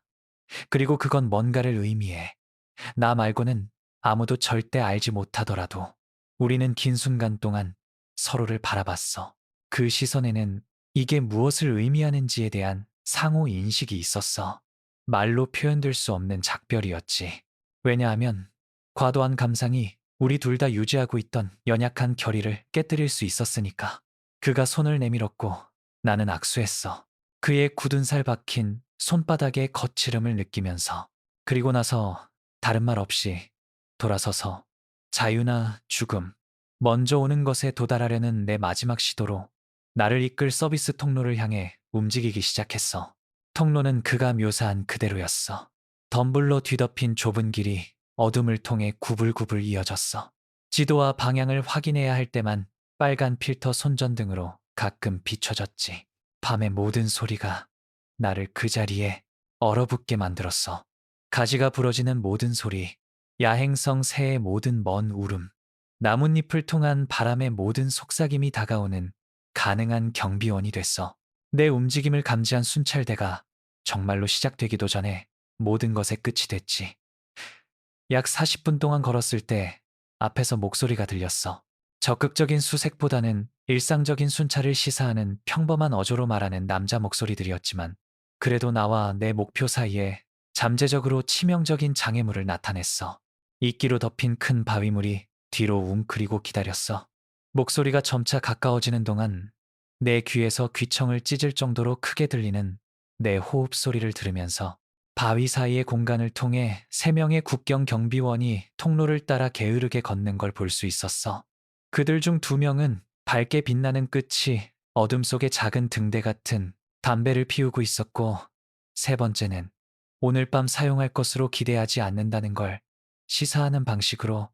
그리고 그건 뭔가를 의미해. 나 말고는 아무도 절대 알지 못하더라도 우리는 긴 순간 동안 서로를 바라봤어. 그 시선에는 이게 무엇을 의미하는지에 대한 상호 인식이 있었어. 말로 표현될 수 없는 작별이었지. 왜냐하면 과도한 감상이 우리 둘 다 유지하고 있던 연약한 결의를 깨뜨릴 수 있었으니까. 그가 손을 내밀었고 나는 악수했어. 그의 굳은 살 박힌 손바닥의 거칠음을 느끼면서. 그리고 나서 다른 말 없이 돌아서서 자유나 죽음, 먼저 오는 것에 도달하려는 내 마지막 시도로 나를 이끌 서비스 통로를 향해 움직이기 시작했어. 통로는 그가 묘사한 그대로였어. 덤불로 뒤덮인 좁은 길이 어둠을 통해 구불구불 이어졌어. 지도와 방향을 확인해야 할 때만 빨간 필터 손전등으로 가끔 비춰졌지. 밤의 모든 소리가 나를 그 자리에 얼어붙게 만들었어. 가지가 부러지는 모든 소리, 야행성 새의 모든 먼 울음, 나뭇잎을 통한 바람의 모든 속삭임이 다가오는 가능한 경비원이 됐어. 내 움직임을 감지한 순찰대가 정말로 시작되기도 전에 모든 것의 끝이 됐지. 약 40분 동안 걸었을 때 앞에서 목소리가 들렸어. 적극적인 수색보다는 일상적인 순찰을 시사하는 평범한 어조로 말하는 남자 목소리들이었지만 그래도 나와 내 목표 사이에 잠재적으로 치명적인 장애물을 나타냈어. 이끼로 덮인 큰 바위물이 뒤로 웅크리고 기다렸어. 목소리가 점차 가까워지는 동안 내 귀에서 귀청을 찢을 정도로 크게 들리는 내 호흡 소리를 들으면서 바위 사이의 공간을 통해 3명의 국경 경비원이 통로를 따라 게으르게 걷는 걸 볼 수 있었어. 그들 중 2명은 밝게 빛나는 끝이 어둠 속의 작은 등대 같은 담배를 피우고 있었고, 세 번째는 오늘 밤 사용할 것으로 기대하지 않는다는 걸 시사하는 방식으로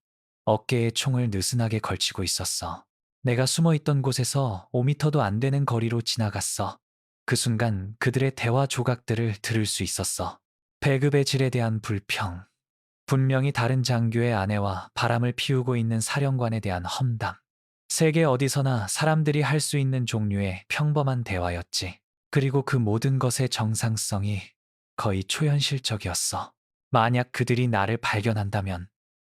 어깨에 총을 느슨하게 걸치고 있었어. 내가 숨어 있던 곳에서 5미터도 안 되는 거리로 지나갔어. 그 순간 그들의 대화 조각들을 들을 수 있었어. 배급의 질에 대한 불평, 분명히 다른 장교의 아내와 바람을 피우고 있는 사령관에 대한 험담. 세계 어디서나 사람들이 할 수 있는 종류의 평범한 대화였지. 그리고 그 모든 것의 정상성이 거의 초현실적이었어. 만약 그들이 나를 발견한다면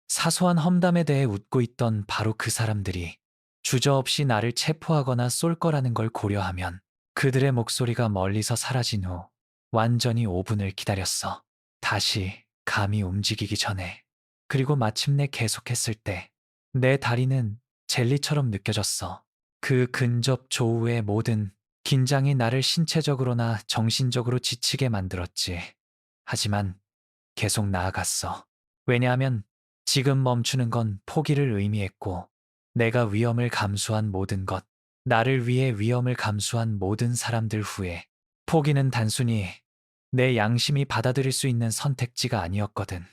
사소한 험담에 대해 웃고 있던 바로 그 사람들이 주저없이 나를 체포하거나 쏠 거라는 걸 고려하면 그들의 목소리가 멀리서 사라진 후 완전히 5분을 기다렸어. 다시 감이 움직이기 전에. 그리고 마침내 계속했을 때 내 다리는 젤리처럼 느껴졌어. 그 근접 조우의 모든 긴장이 나를 신체적으로나 정신적으로 지치게 만들었지. 하지만 계속 나아갔어. 왜냐하면 지금 멈추는 건 포기를 의미했고, 내가 위험을 감수한 모든 것, 나를 위해 위험을 감수한 모든 사람들 후에 포기는 단순히 내 양심이 받아들일 수 있는 선택지가 아니었거든.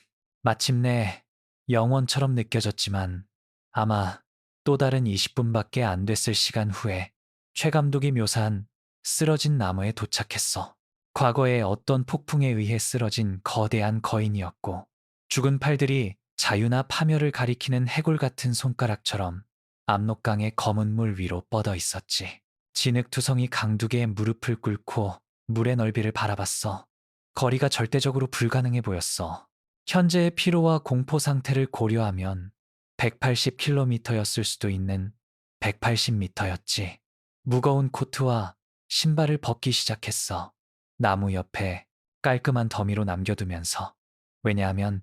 마침내 영원처럼 느껴졌지만 아마 또 다른 20분밖에 안 됐을 시간 후에 최 감독이 묘사한 쓰러진 나무에 도착했어. 과거에 어떤 폭풍에 의해 쓰러진 거대한 거인이었고 죽은 팔들이 자유나 파멸을 가리키는 해골 같은 손가락처럼 압록강의 검은 물 위로 뻗어 있었지. 진흙투성이 강둑에 무릎을 꿇고 물의 넓이를 바라봤어. 거리가 절대적으로 불가능해 보였어. 현재의 피로와 공포 상태를 고려하면 180km였을 수도 있는 180m였지. 무거운 코트와 신발을 벗기 시작했어. 나무 옆에 깔끔한 더미로 남겨두면서. 왜냐하면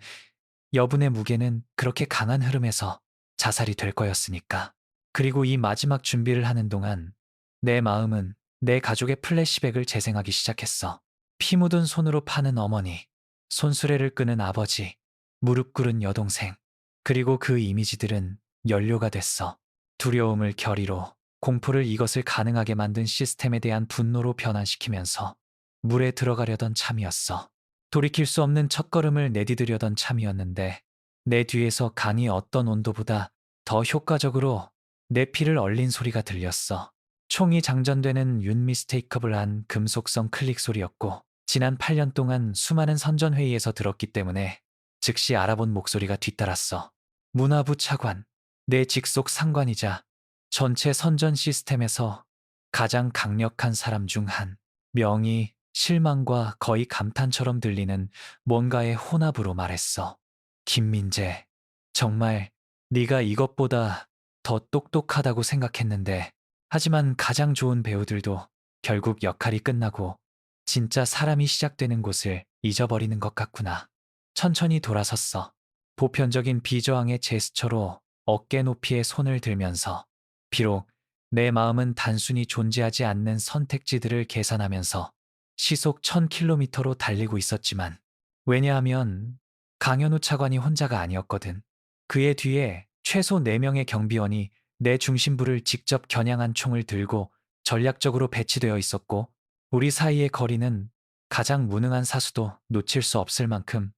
여분의 무게는 그렇게 강한 흐름에서 자살이 될 거였으니까. 그리고 이 마지막 준비를 하는 동안 내 마음은 내 가족의 플래시백을 재생하기 시작했어. 피 묻은 손으로 파는 어머니, 손수레를 끄는 아버지, 무릎 꿇은 여동생. 그리고 그 이미지들은 연료가 됐어. 두려움을 결의로, 공포를 이것을 가능하게 만든 시스템에 대한 분노로 변환시키면서 물에 들어가려던 참이었어. 돌이킬 수 없는 첫걸음을 내디디려던 참이었는데 내 뒤에서 강이 어떤 온도보다 더 효과적으로 내 피를 얼린 소리가 들렸어. 총이 장전되는 윤미스테이커블한 금속성 클릭 소리였고 지난 8년 동안 수많은 선전회의에서 들었기 때문에 즉시 알아본 목소리가 뒤따랐어. 문화부 차관, 내 직속 상관이자 전체 선전 시스템에서 가장 강력한 사람 중 한. 명이 실망과 거의 감탄처럼 들리는 뭔가의 혼합으로 말했어. 김민재, 정말 네가 이것보다 더 똑똑하다고 생각했는데 하지만 가장 좋은 배우들도 결국 역할이 끝나고 진짜 사람이 시작되는 곳을 잊어버리는 것 같구나. 천천히 돌아섰어. 보편적인 비저항의 제스처로 어깨 높이에 손을 들면서 비록 내 마음은 단순히 존재하지 않는 선택지들을 계산하면서 시속 1000km로 달리고 있었지만 왜냐하면 강현우 차관이 혼자가 아니었거든. 그의 뒤에 최소 4명의 경비원이 내 중심부를 직접 겨냥한 총을 들고 전략적으로 배치되어 있었고 우리 사이의 거리는 가장 무능한 사수도 놓칠 수 없을 만큼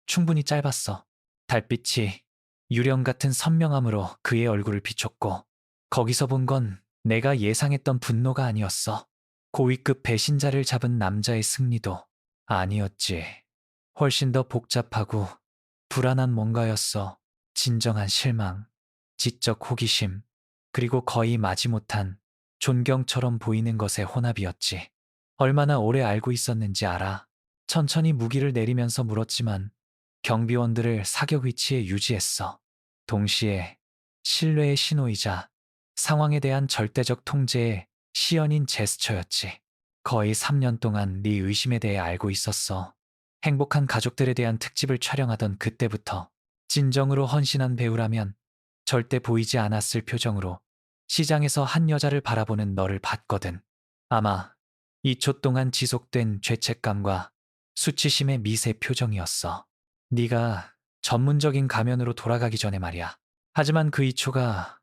충분히 짧았어. 달빛이 유령 같은 선명함으로 그의 얼굴을 비췄고 거기서 본 건 내가 예상했던 분노가 아니었어. 고위급 배신자를 잡은 남자의 승리도 아니었지. 훨씬 더 복잡하고 불안한 뭔가였어. 진정한 실망, 지적 호기심, 그리고 거의 마지못한 존경처럼 보이는 것의 혼합이었지. 얼마나 오래 알고 있었는지 알아. 천천히 무기를 내리면서 물었지만 경비원들을 사격 위치에 유지했어. 동시에 신뢰의 신호이자 상황에 대한 절대적 통제의 시연인 제스처였지. 거의 3년 동안 네 의심에 대해 알고 있었어. 행복한 가족들에 대한 특집을 촬영하던 그때부터 진정으로 헌신한 배우라면 절대 보이지 않았을 표정으로 시장에서 한 여자를 바라보는 너를 봤거든. 아마 2초 동안 지속된 죄책감과 수치심의 미세 표정이었어. 네가 전문적인 가면으로 돌아가기 전에 말이야. 하지만 그 2초가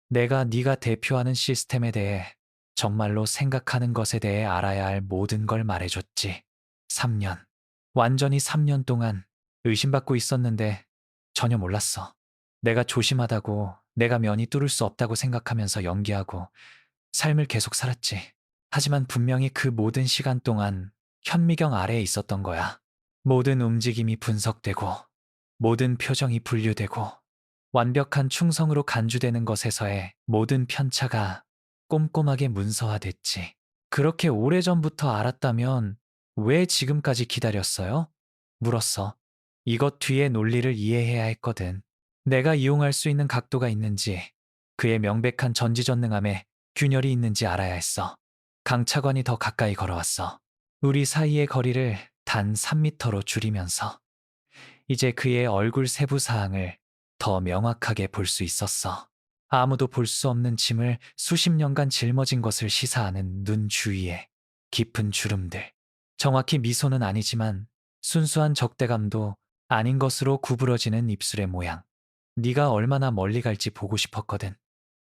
내가 네가 대표하는 시스템에 대해 정말로 생각하는 것에 대해 알아야 할 모든 걸 말해줬지. 3년. 완전히 3년 동안 의심받고 있었는데 전혀 몰랐어. 내가 조심하다고 내가 면이 뚫을 수 없다고 생각하면서 연기하고 삶을 계속 살았지. 하지만 분명히 그 모든 시간 동안 현미경 아래에 있었던 거야. 모든 움직임이 분석되고, 모든 표정이 분류되고, 완벽한 충성으로 간주되는 것에서의 모든 편차가 꼼꼼하게 문서화됐지. 그렇게 오래전부터 알았다면 왜 지금까지 기다렸어요? 물었어. 이것 뒤의 논리를 이해해야 했거든. 내가 이용할 수 있는 각도가 있는지, 그의 명백한 전지전능함에 균열이 있는지 알아야 했어. 강차관이 더 가까이 걸어왔어. 우리 사이의 거리를 단 3미터로 줄이면서 이제 그의 얼굴 세부 사항을 더 명확하게 볼 수 있었어. 아무도 볼 수 없는 짐을 수십 년간 짊어진 것을 시사하는 눈 주위에 깊은 주름들. 정확히 미소는 아니지만 순수한 적대감도 아닌 것으로 구부러지는 입술의 모양. 네가 얼마나 멀리 갈지 보고 싶었거든.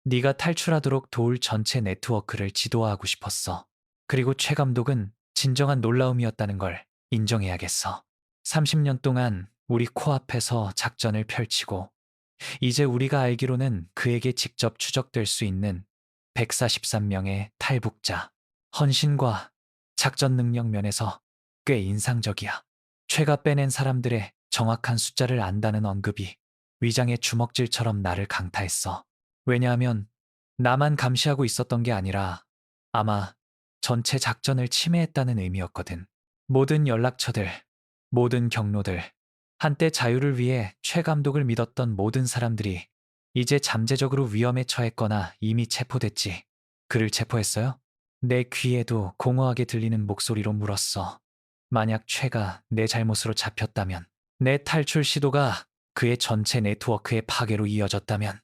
네가 탈출하도록 도울 전체 네트워크를 지도화하고 싶었어. 그리고 최 감독은 진정한 놀라움이었다는 걸 인정해야겠어. 30년 동안 우리 코앞에서 작전을 펼치고 이제 우리가 알기로는 그에게 직접 추적될 수 있는 143명의 탈북자. 헌신과 작전 능력 면에서 꽤 인상적이야. 최가 빼낸 사람들의 정확한 숫자를 안다는 언급이 위장의 주먹질처럼 나를 강타했어. 왜냐하면 나만 감시하고 있었던 게 아니라 아마 전체 작전을 침해했다는 의미였거든. 모든 연락처들, 모든 경로들, 한때 자유를 위해 최 감독을 믿었던 모든 사람들이 이제 잠재적으로 위험에 처했거나 이미 체포됐지. 그를 체포했어요? 내 귀에도 공허하게 들리는 목소리로 물었어. 만약 최가 내 잘못으로 잡혔다면, 내 탈출 시도가 그의 전체 네트워크의 파괴로 이어졌다면,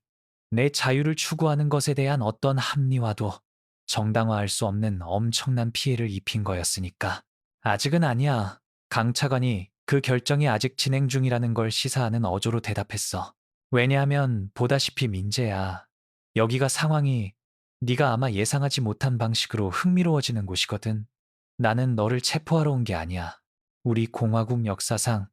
내 자유를 추구하는 것에 대한 어떤 합리화도 정당화할 수 없는 엄청난 피해를 입힌 거였으니까. 아직은 아니야. 강 차관이 그 결정이 아직 진행 중이라는 걸 시사하는 어조로 대답했어. 왜냐하면 보다시피 민재야. 여기가 상황이 네가 아마 예상하지 못한 방식으로 흥미로워지는 곳이거든. 나는 너를 체포하러 온 게 아니야. 우리 공화국 역사상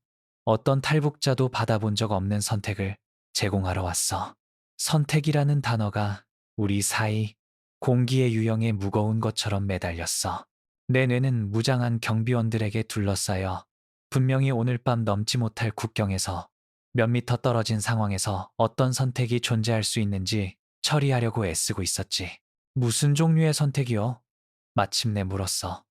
어떤 탈북자도 받아본 적 없는 선택을 제공하러 왔어. 선택이라는 단어가 우리 사이 공기의 유형에 무거운 것처럼 매달렸어. 내 뇌는 무장한 경비원들에게 둘러싸여 분명히 오늘 밤 넘지 못할 국경에서 몇 미터 떨어진 상황에서 어떤 선택이 존재할 수 있는지 처리하려고 애쓰고 있었지. 무슨 종류의 선택이요? 마침내 물었어.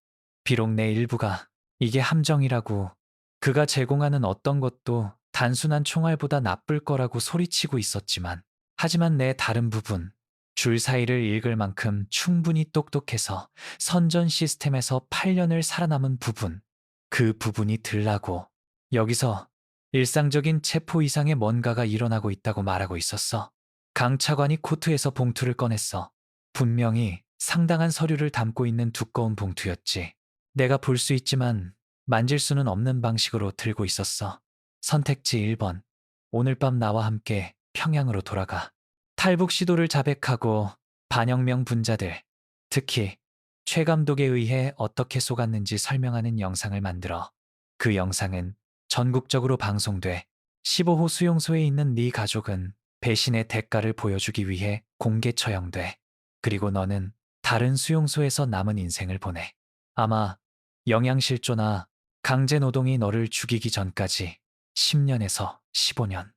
비록 내 일부가 이게 함정이라고 그가 제공하는 어떤 것도 단순한 총알보다 나쁠 거라고 소리치고 있었지만 하지만 내 다른 부분, 줄 사이를 읽을 만큼 충분히 똑똑해서 선전 시스템에서 8년을 살아남은 부분, 그 부분이 들라고 여기서 일상적인 체포 이상의 뭔가가 일어나고 있다고 말하고 있었어. 강 차관이 코트에서 봉투를 꺼냈어. 분명히 상당한 서류를 담고 있는 두꺼운 봉투였지. 내가 볼 수 있지만 만질 수는 없는 방식으로 들고 있었어. 선택지 1번. 오늘 밤 나와 함께 평양으로 돌아가. 탈북 시도를 자백하고 반영명 분자들, 특히 최 감독에 의해 어떻게 속았는지 설명하는 영상을 만들어. 그 영상은 전국적으로 방송돼 15호 수용소에 있는 네 가족은 배신의 대가를 보여주기 위해 공개 처형돼. 그리고 너는 다른 수용소에서 남은 인생을 보내. 아마 영양실조나 강제노동이 너를 죽이기 전까지 10년에서 15년.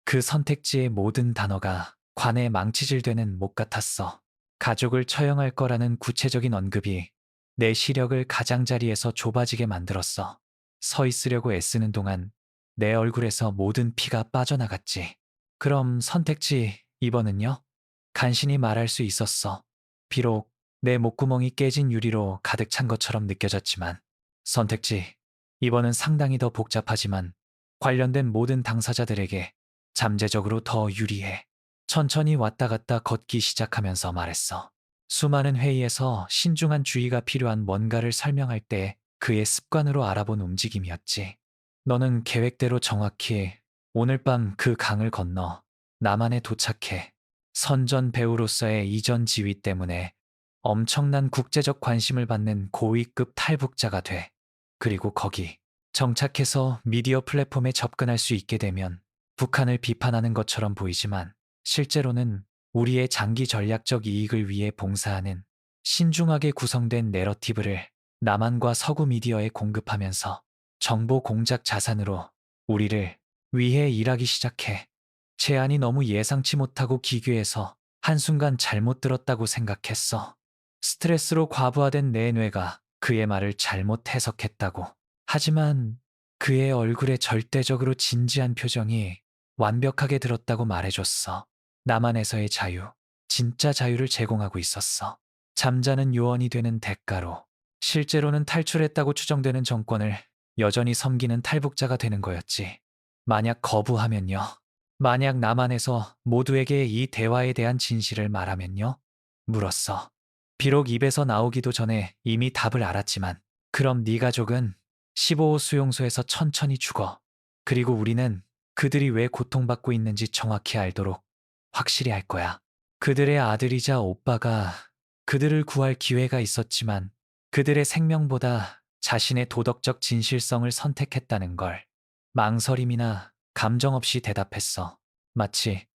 그 선택지의 모든 단어가 관에 망치질되는 목 같았어. 가족을 처형할 거라는 구체적인 언급이 내 시력을 가장자리에서 좁아지게 만들었어. 서 있으려고 애쓰는 동안 내 얼굴에서 모든 피가 빠져나갔지. 그럼 선택지 2번은요? 간신히 말할 수 있었어. 비록 내 목구멍이 깨진 유리로 가득 찬 것처럼 느껴졌지만 선택지 2번은 상당히 더 복잡하지만 관련된 모든 당사자들에게 잠재적으로 더 유리해. 천천히 왔다 갔다 걷기 시작하면서 말했어. 수많은 회의에서 신중한 주의가 필요한 뭔가를 설명할 때 그의 습관으로 알아본 움직임이었지. 너는 계획대로 정확히 오늘 밤 그 강을 건너 남한에 도착해. 선전 배우로서의 이전 지위 때문에 엄청난 국제적 관심을 받는 고위급 탈북자가 돼. 그리고 거기 정착해서 미디어 플랫폼에 접근할 수 있게 되면 북한을 비판하는 것처럼 보이지만 실제로는 우리의 장기 전략적 이익을 위해 봉사하는 신중하게 구성된 내러티브를 남한과 서구 미디어에 공급하면서 정보 공작 자산으로 우리를 위해 일하기 시작해. 제안이 너무 예상치 못하고 기괴해서 한순간 잘못 들었다고 생각했어. 스트레스로 과부하된 내 뇌가 그의 말을 잘못 해석했다고. 하지만 그의 얼굴에 절대적으로 진지한 표정이 완벽하게 들었다고 말해줬어. 나만에서의 자유, 진짜 자유를 제공하고 있었어. 잠자는 요원이 되는 대가로 실제로는 탈출했다고 추정되는 정권을 여전히 섬기는 탈북자가 되는 거였지. 만약 거부하면요? 만약 남한에서 모두에게 이 대화에 대한 진실을 말하면요? 물었어. 비록 입에서 나오기도 전에 이미 답을 알았지만 그럼 네 가족은 15호 수용소에서 천천히 죽어. 그리고 우리는 그들이 왜 고통받고 있는지 정확히 알도록 확실히 할 거야. 그들의 아들이자 오빠가 그들을 구할 기회가 있었지만 그들의 생명보다 자신의 도덕적 진실성을 선택했다는 걸 망설임이나 감정 없이 대답했어. 마치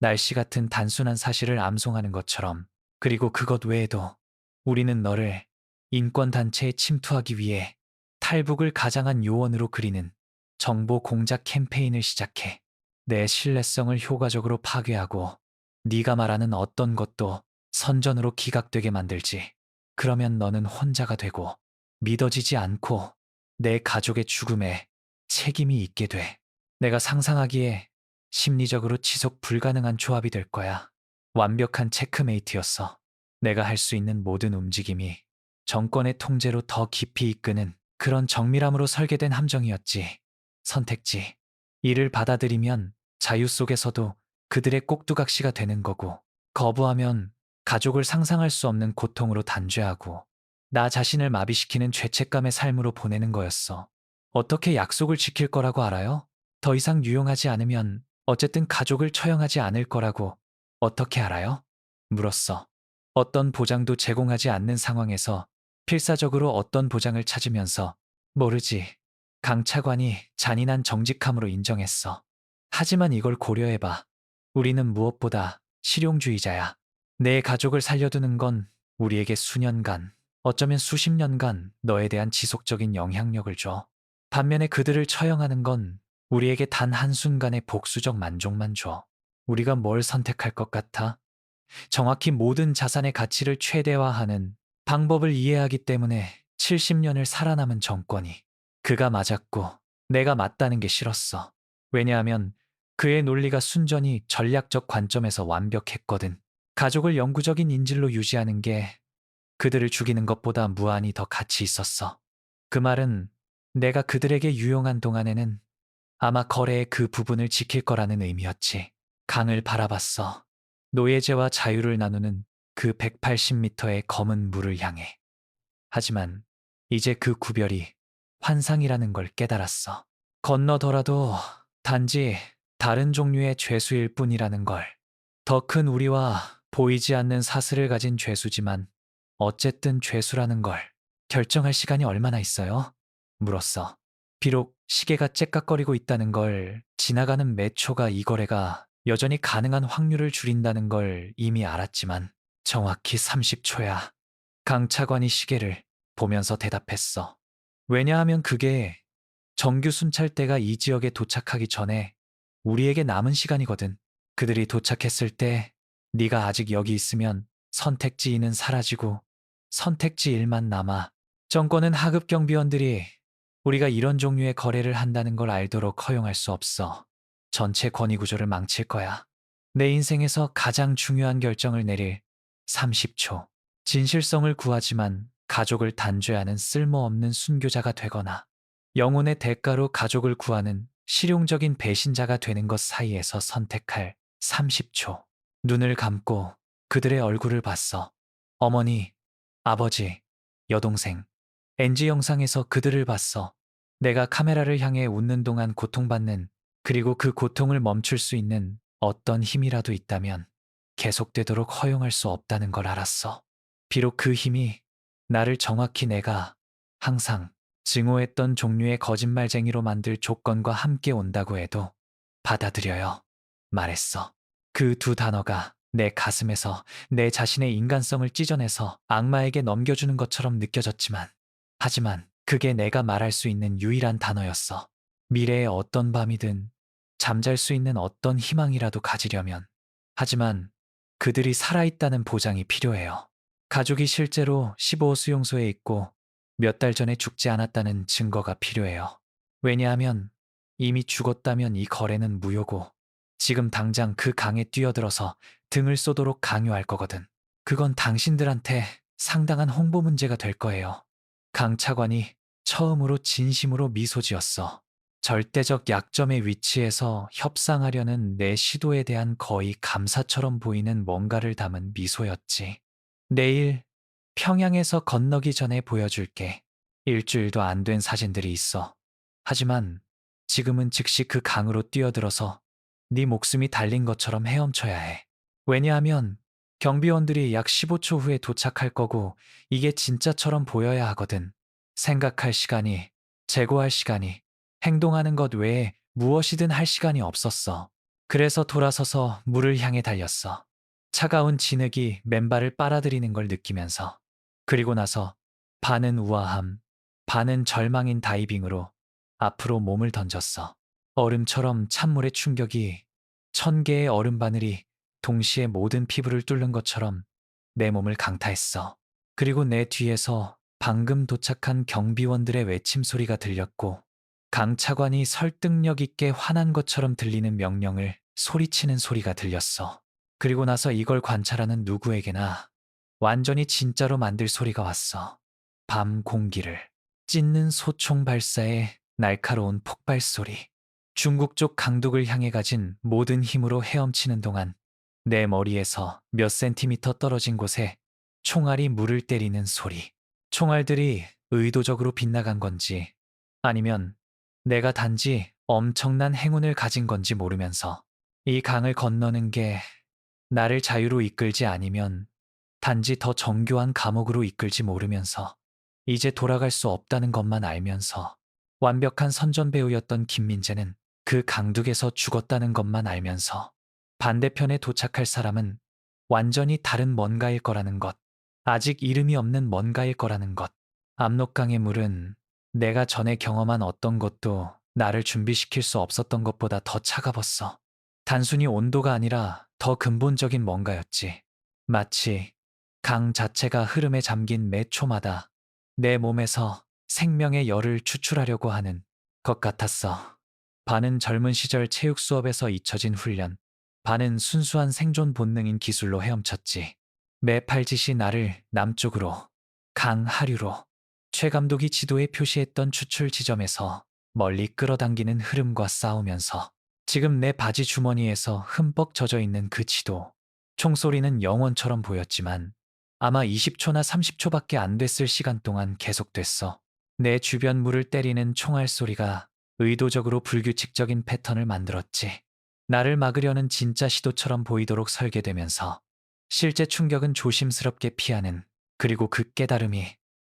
날씨 같은 단순한 사실을 암송하는 것처럼. 그리고 그것 외에도 우리는 너를 인권단체에 침투하기 위해 탈북을 가장한 요원으로 그리는 정보 공작 캠페인을 시작해. 내 신뢰성을 효과적으로 파괴하고 네가 말하는 어떤 것도 선전으로 기각되게 만들지. 그러면 너는 혼자가 되고 믿어지지 않고 내 가족의 죽음에 책임이 있게 돼. 내가 상상하기에 심리적으로 지속 불가능한 조합이 될 거야. 완벽한 체크메이트였어. 내가 할 수 있는 모든 움직임이 정권의 통제로 더 깊이 이끄는 그런 정밀함으로 설계된 함정이었지. 선택지. 이를 받아들이면 자유 속에서도 그들의 꼭두각시가 되는 거고, 거부하면 가족을 상상할 수 없는 고통으로 단죄하고, 나 자신을 마비시키는 죄책감의 삶으로 보내는 거였어. 어떻게 약속을 지킬 거라고 알아요? 더 이상 유용하지 않으면 어쨌든 가족을 처형하지 않을 거라고 어떻게 알아요? 물었어. 어떤 보장도 제공하지 않는 상황에서 필사적으로 어떤 보장을 찾으면서 모르지. 강차관이 잔인한 정직함으로 인정했어. 하지만 이걸 고려해봐. 우리는 무엇보다 실용주의자야. 내 가족을 살려두는 건 우리에게 수년간, 어쩌면 수십 년간 너에 대한 지속적인 영향력을 줘. 반면에 그들을 처형하는 건 우리에게 단 한순간의 복수적 만족만 줘. 우리가 뭘 선택할 것 같아? 정확히 모든 자산의 가치를 최대화하는 방법을 이해하기 때문에 70년을 살아남은 정권이 그가 맞았고 내가 맞다는 게 싫었어. 왜냐하면 그의 논리가 순전히 전략적 관점에서 완벽했거든. 가족을 영구적인 인질로 유지하는 게 그들을 죽이는 것보다 무한히 더 가치 있었어. 그 말은 내가 그들에게 유용한 동안에는 아마 거래의 그 부분을 지킬 거라는 의미였지. 강을 바라봤어. 노예제와 자유를 나누는 그 180m의 검은 물을 향해. 하지만 이제 그 구별이 환상이라는 걸 깨달았어. 건너더라도 단지 다른 종류의 죄수일 뿐이라는 걸. 더 큰 우리와 보이지 않는 사슬을 가진 죄수지만 어쨌든 죄수라는 걸 결정할 시간이 얼마나 있어요? 물었어. 비록 시계가 째깍거리고 있다는 걸, 지나가는 매 초가 이 거래가 여전히 가능한 확률을 줄인다는 걸 이미 알았지만 정확히 30초야. 강차관이 시계를 보면서 대답했어. 왜냐하면 그게 정규 순찰대가 이 지역에 도착하기 전에 우리에게 남은 시간이거든. 그들이 도착했을 때 네가 아직 여기 있으면 선택지 2는 사라지고 선택지 1만 남아. 정권은 하급 경비원들이 우리가 이런 종류의 거래를 한다는 걸 알도록 허용할 수 없어. 전체 권위 구조를 망칠 거야. 내 인생에서 가장 중요한 결정을 내릴 30초. 진실성을 구하지만 가족을 단죄하는 쓸모없는 순교자가 되거나 영혼의 대가로 가족을 구하는 실용적인 배신자가 되는 것 사이에서 선택할 30초. 눈을 감고 그들의 얼굴을 봤어. 어머니, 아버지, 여동생. NG 영상에서 그들을 봤어. 내가 카메라를 향해 웃는 동안 고통받는, 그리고 그 고통을 멈출 수 있는 어떤 힘이라도 있다면 계속되도록 허용할 수 없다는 걸 알았어. 비록 그 힘이 나를 정확히 내가 항상 증오했던 종류의 거짓말쟁이로 만들 조건과 함께 온다고 해도 받아들여요. 말했어. 그 두 단어가 내 가슴에서 내 자신의 인간성을 찢어내서 악마에게 넘겨주는 것처럼 느껴졌지만, 하지만 그게 내가 말할 수 있는 유일한 단어였어. 미래의 어떤 밤이든 잠잘 수 있는 어떤 희망이라도 가지려면. 하지만 그들이 살아있다는 보장이 필요해요. 가족이 실제로 15호 수용소에 있고 몇 달 전에 죽지 않았다는 증거가 필요해요. 왜냐하면 이미 죽었다면 이 거래는 무효고 지금 당장 그 강에 뛰어들어서 등을 쏘도록 강요할 거거든. 그건 당신들한테 상당한 홍보 문제가 될 거예요. 강 차관이 처음으로 진심으로 미소 지었어. 절대적 약점의 위치에서 협상하려는 내 시도에 대한 거의 감사처럼 보이는 뭔가를 담은 미소였지. 내일 평양에서 건너기 전에 보여줄게. 일주일도 안 된 사진들이 있어. 하지만 지금은 즉시 그 강으로 뛰어들어서 네 목숨이 달린 것처럼 헤엄쳐야 해. 왜냐하면 경비원들이 약 15초 후에 도착할 거고 이게 진짜처럼 보여야 하거든. 생각할 시간이, 재고할 시간이, 행동하는 것 외에 무엇이든 할 시간이 없었어. 그래서 돌아서서 물을 향해 달렸어. 차가운 진흙이 맨발을 빨아들이는 걸 느끼면서. 그리고 나서 반은 우아함, 반은 절망인 다이빙으로 앞으로 몸을 던졌어. 얼음처럼 찬물의 충격이 1000개의 얼음 바늘이 동시에 모든 피부를 뚫는 것처럼 내 몸을 강타했어. 그리고 내 뒤에서 방금 도착한 경비원들의 외침 소리가 들렸고 강 차관이 설득력 있게 화난 것처럼 들리는 명령을 소리치는 소리가 들렸어. 그리고 나서 이걸 관찰하는 누구에게나 완전히 진짜로 만들 소리가 왔어. 밤 공기를 찢는 소총 발사의 날카로운 폭발 소리. 중국 쪽 강둑을 향해 가진 모든 힘으로 헤엄치는 동안 내 머리에서 몇 센티미터 떨어진 곳에 총알이 물을 때리는 소리. 총알들이 의도적으로 빗나간 건지 아니면 내가 단지 엄청난 행운을 가진 건지 모르면서 이 강을 건너는 게 나를 자유로 이끌지 아니면 단지 더 정교한 감옥으로 이끌지 모르면서 이제 돌아갈 수 없다는 것만 알면서 완벽한 선전배우였던 김민재는 그 강둑에서 죽었다는 것만 알면서 반대편에 도착할 사람은 완전히 다른 뭔가일 거라는 것, 아직 이름이 없는 뭔가일 거라는 것. 압록강의 물은 내가 전에 경험한 어떤 것도 나를 준비시킬 수 없었던 것보다 더 차가웠어. 단순히 온도가 아니라 더 근본적인 뭔가였지. 마치 강 자체가 흐름에 잠긴 매 초마다 내 몸에서 생명의 열을 추출하려고 하는 것 같았어. 반은 젊은 시절 체육 수업에서 잊혀진 훈련, 반은 순수한 생존 본능인 기술로 헤엄쳤지. 매 팔짓이 나를 남쪽으로, 강 하류로, 최 감독이 지도에 표시했던 추출 지점에서 멀리 끌어당기는 흐름과 싸우면서 지금 내 바지 주머니에서 흠뻑 젖어 있는 그 지도. 총소리는 영원처럼 보였지만 아마 20초나 30초밖에 안 됐을 시간 동안 계속됐어. 내 주변 물을 때리는 총알 소리가 의도적으로 불규칙적인 패턴을 만들었지. 나를 막으려는 진짜 시도처럼 보이도록 설계되면서 실제 충격은 조심스럽게 피하는 그리고 그 깨달음이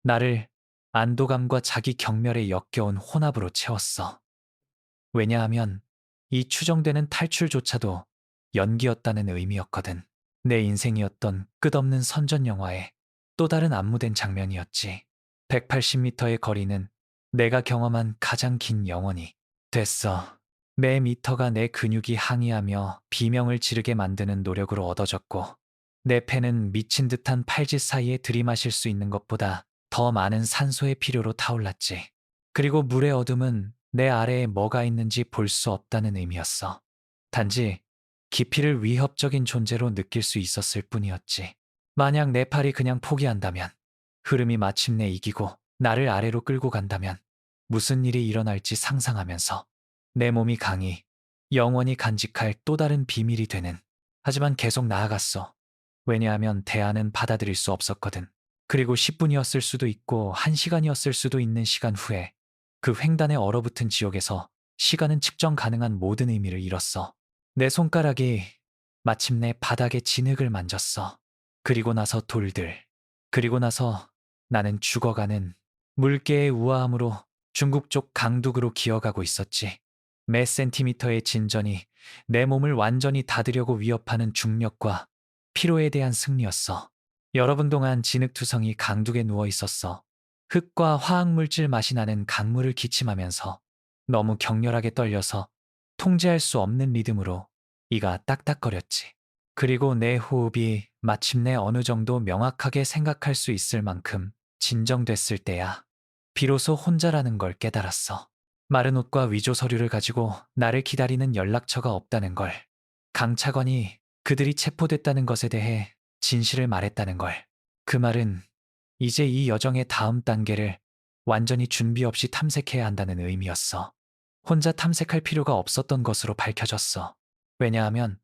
나를 안도감과 자기 경멸에 역겨운 혼합으로 채웠어. 왜냐하면 이 추정되는 탈출조차도 연기였다는 의미였거든. 내 인생이었던 끝없는 선전 영화의 또 다른 안무된 장면이었지. 180m의 거리는 내가 경험한 가장 긴 영원이 됐어. 매 미터가 내 근육이 항의하며 비명을 지르게 만드는 노력으로 얻어졌고 내 폐는 미친 듯한 팔짓 사이에 들이마실 수 있는 것보다 더 많은 산소의 필요로 타올랐지. 그리고 물의 어둠은 내 아래에 뭐가 있는지 볼 수 없다는 의미였어. 단지 깊이를 위협적인 존재로 느낄 수 있었을 뿐이었지. 만약 내 팔이 그냥 포기한다면, 흐름이 마침내 이기고 나를 아래로 끌고 간다면 무슨 일이 일어날지 상상하면서 내 몸이 강히 영원히 간직할 또 다른 비밀이 되는. 하지만 계속 나아갔어. 왜냐하면 대안은 받아들일 수 없었거든. 그리고 10분이었을 수도 있고 1시간이었을 수도 있는 시간 후에 그 횡단에 얼어붙은 지옥에서 시간은 측정 가능한 모든 의미를 잃었어. 내 손가락이 마침내 바닥의 진흙을 만졌어. 그리고 나서 돌들. 그리고 나서 나는 죽어가는 물개의 우아함으로 중국 쪽 강둑으로 기어가고 있었지. 매 센티미터의 진전이 내 몸을 완전히 닫으려고 위협하는 중력과 피로에 대한 승리였어. 여러 분 동안 진흙투성이 강둑에 누워 있었어. 흙과 화학물질 맛이 나는 강물을 기침하면서 너무 격렬하게 떨려서 통제할 수 없는 리듬으로 이가 딱딱거렸지. 그리고 내 호흡이 마침내 어느 정도 명확하게 생각할 수 있을 만큼 진정됐을 때야 비로소 혼자라는 걸 깨달았어. 마른 옷과 위조 서류를 가지고 나를 기다리는 연락처가 없다는 걸. 강차관이 그들이 체포됐다는 것에 대해 진실을 말했다는 걸. 그 말은 이제 이 여정의 다음 단계를 완전히 준비 없이 탐색해야 한다는 의미였어. 혼자 탐색할 필요가 없었던 것으로 밝혀졌어. 왜냐하면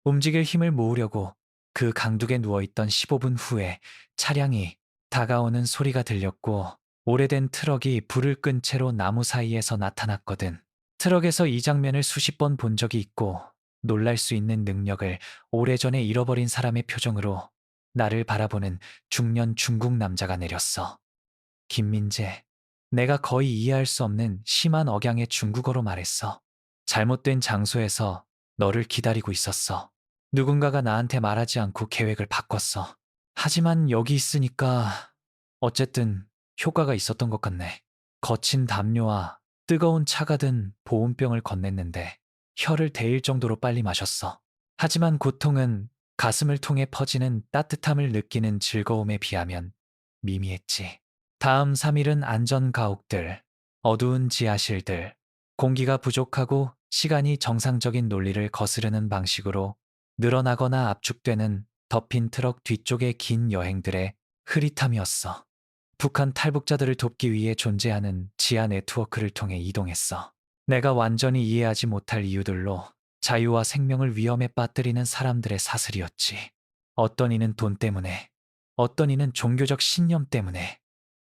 움직일 힘을 모으려고 그 강둑에 누워있던 15분 후에 차량이 다가오는 소리가 들렸고 오래된 트럭이 불을 끈 채로 나무 사이에서 나타났거든. 트럭에서 이 장면을 수십 번 본 적이 있고 놀랄 수 있는 능력을 오래전에 잃어버린 사람의 표정으로 나를 바라보는 중년 중국 남자가 내렸어. 김민재, 내가 거의 이해할 수 없는 심한 억양의 중국어로 말했어. 잘못된 장소에서 너를 기다리고 있었어. 누군가가 나한테 말하지 않고 계획을 바꿨어. 하지만 여기 있으니까 어쨌든 효과가 있었던 것 같네. 거친 담요와 뜨거운 차가 든 보온병을 건넸는데 혀를 데일 정도로 빨리 마셨어. 하지만 고통은 가슴을 통해 퍼지는 따뜻함을 느끼는 즐거움에 비하면 미미했지. 다음 3일은 안전 가옥들, 어두운 지하실들, 공기가 부족하고 시간이 정상적인 논리를 거스르는 방식으로 늘어나거나 압축되는 덮인 트럭 뒤쪽의 긴 여행들의 흐릿함이었어. 북한 탈북자들을 돕기 위해 존재하는 지하 네트워크를 통해 이동했어. 내가 완전히 이해하지 못할 이유들로 자유와 생명을 위험에 빠뜨리는 사람들의 사슬이었지. 어떤 이는 돈 때문에, 어떤 이는 종교적 신념 때문에,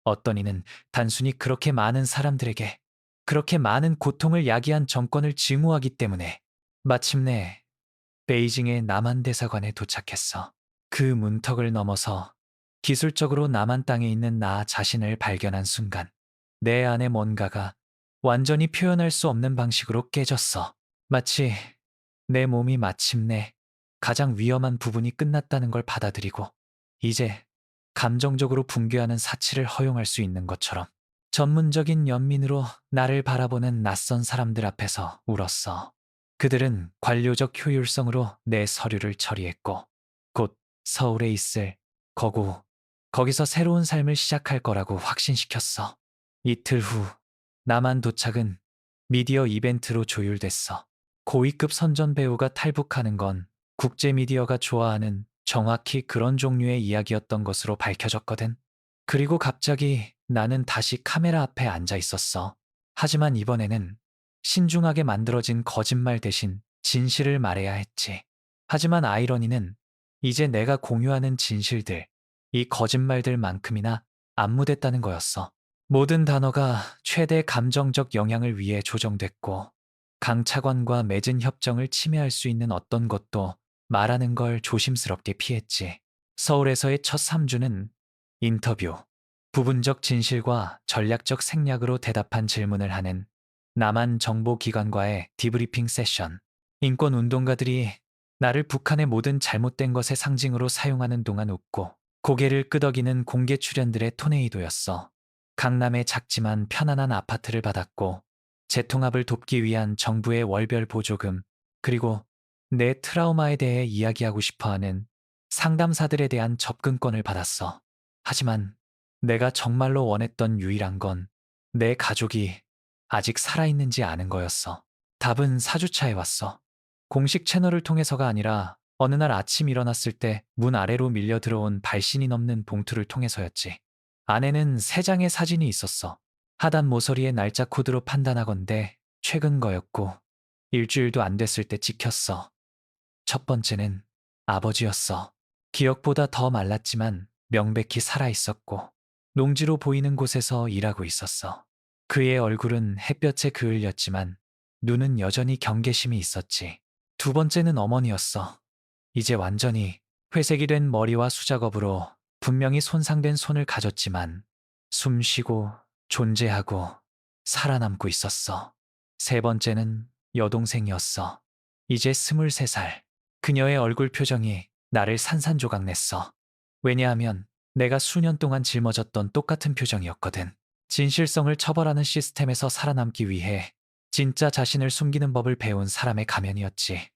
어떤 이는 단순히 그렇게 많은 사람들에게 그렇게 많은 고통을 야기한 정권을 증오하기 때문에 마침내 베이징의 남한 대사관에 도착했어. 그 문턱을 넘어서 기술적으로 남한 땅에 있는 나 자신을 발견한 순간 내 안에 뭔가가 완전히 표현할 수 없는 방식으로 깨졌어. 마치 내 몸이 마침내 가장 위험한 부분이 끝났다는 걸 받아들이고 이제 감정적으로 붕괴하는 사치를 허용할 수 있는 것처럼 전문적인 연민으로 나를 바라보는 낯선 사람들 앞에서 울었어. 그들은 관료적 효율성으로 내 서류를 처리했고 곧 서울에 있을 거기서 새로운 삶을 시작할 거라고 확신시켰어. 이틀 후 남한 도착은 미디어 이벤트로 조율됐어. 고위급 선전 배우가 탈북하는 건 국제 미디어가 좋아하는 정확히 그런 종류의 이야기였던 것으로 밝혀졌거든. 그리고 갑자기 나는 다시 카메라 앞에 앉아 있었어. 하지만 이번에는 신중하게 만들어진 거짓말 대신 진실을 말해야 했지. 하지만 아이러니는 이제 내가 공유하는 진실들, 이 거짓말들만큼이나 안무됐다는 거였어. 모든 단어가 최대 감정적 영향을 위해 조정됐고 강차관과 맺은 협정을 침해할 수 있는 어떤 것도 말하는 걸 조심스럽게 피했지. 서울에서의 첫 3주는 인터뷰, 부분적 진실과 전략적 생략으로 대답한 질문을 하는 남한 정보기관과의 디브리핑 세션, 인권운동가들이 나를 북한의 모든 잘못된 것의 상징으로 사용하는 동안 웃고 고개를 끄덕이는 공개 출연들의 토네이도였어. 강남의 작지만 편안한 아파트를 받았고 재통합을 돕기 위한 정부의 월별 보조금 그리고 내 트라우마에 대해 이야기하고 싶어하는 상담사들에 대한 접근권을 받았어. 하지만 내가 정말로 원했던 유일한 건 내 가족이 아직 살아있는지 아는 거였어. 답은 4주차에 왔어. 공식 채널을 통해서가 아니라 어느 날 아침 일어났을 때 문 아래로 밀려 들어온 발신이 넘는 봉투를 통해서였지. 안에는 3장의 사진이 있었어. 하단 모서리의 날짜 코드로 판단하건대 최근 거였고 일주일도 안 됐을 때 찍혔어. 첫 번째는 아버지였어. 기억보다 더 말랐지만 명백히 살아있었고 농지로 보이는 곳에서 일하고 있었어. 그의 얼굴은 햇볕에 그을렸지만 눈은 여전히 경계심이 있었지. 두 번째는 어머니였어. 이제 완전히 회색이 된 머리와 수작업으로 분명히 손상된 손을 가졌지만 숨쉬고 존재하고 살아남고 있었어. 세 번째는 여동생이었어. 이제 23살. 그녀의 얼굴 표정이 나를 산산조각냈어. 왜냐하면 내가 수년 동안 짊어졌던 똑같은 표정이었거든. 진실성을 처벌하는 시스템에서 살아남기 위해 진짜 자신을 숨기는 법을 배운 사람의 가면이었지.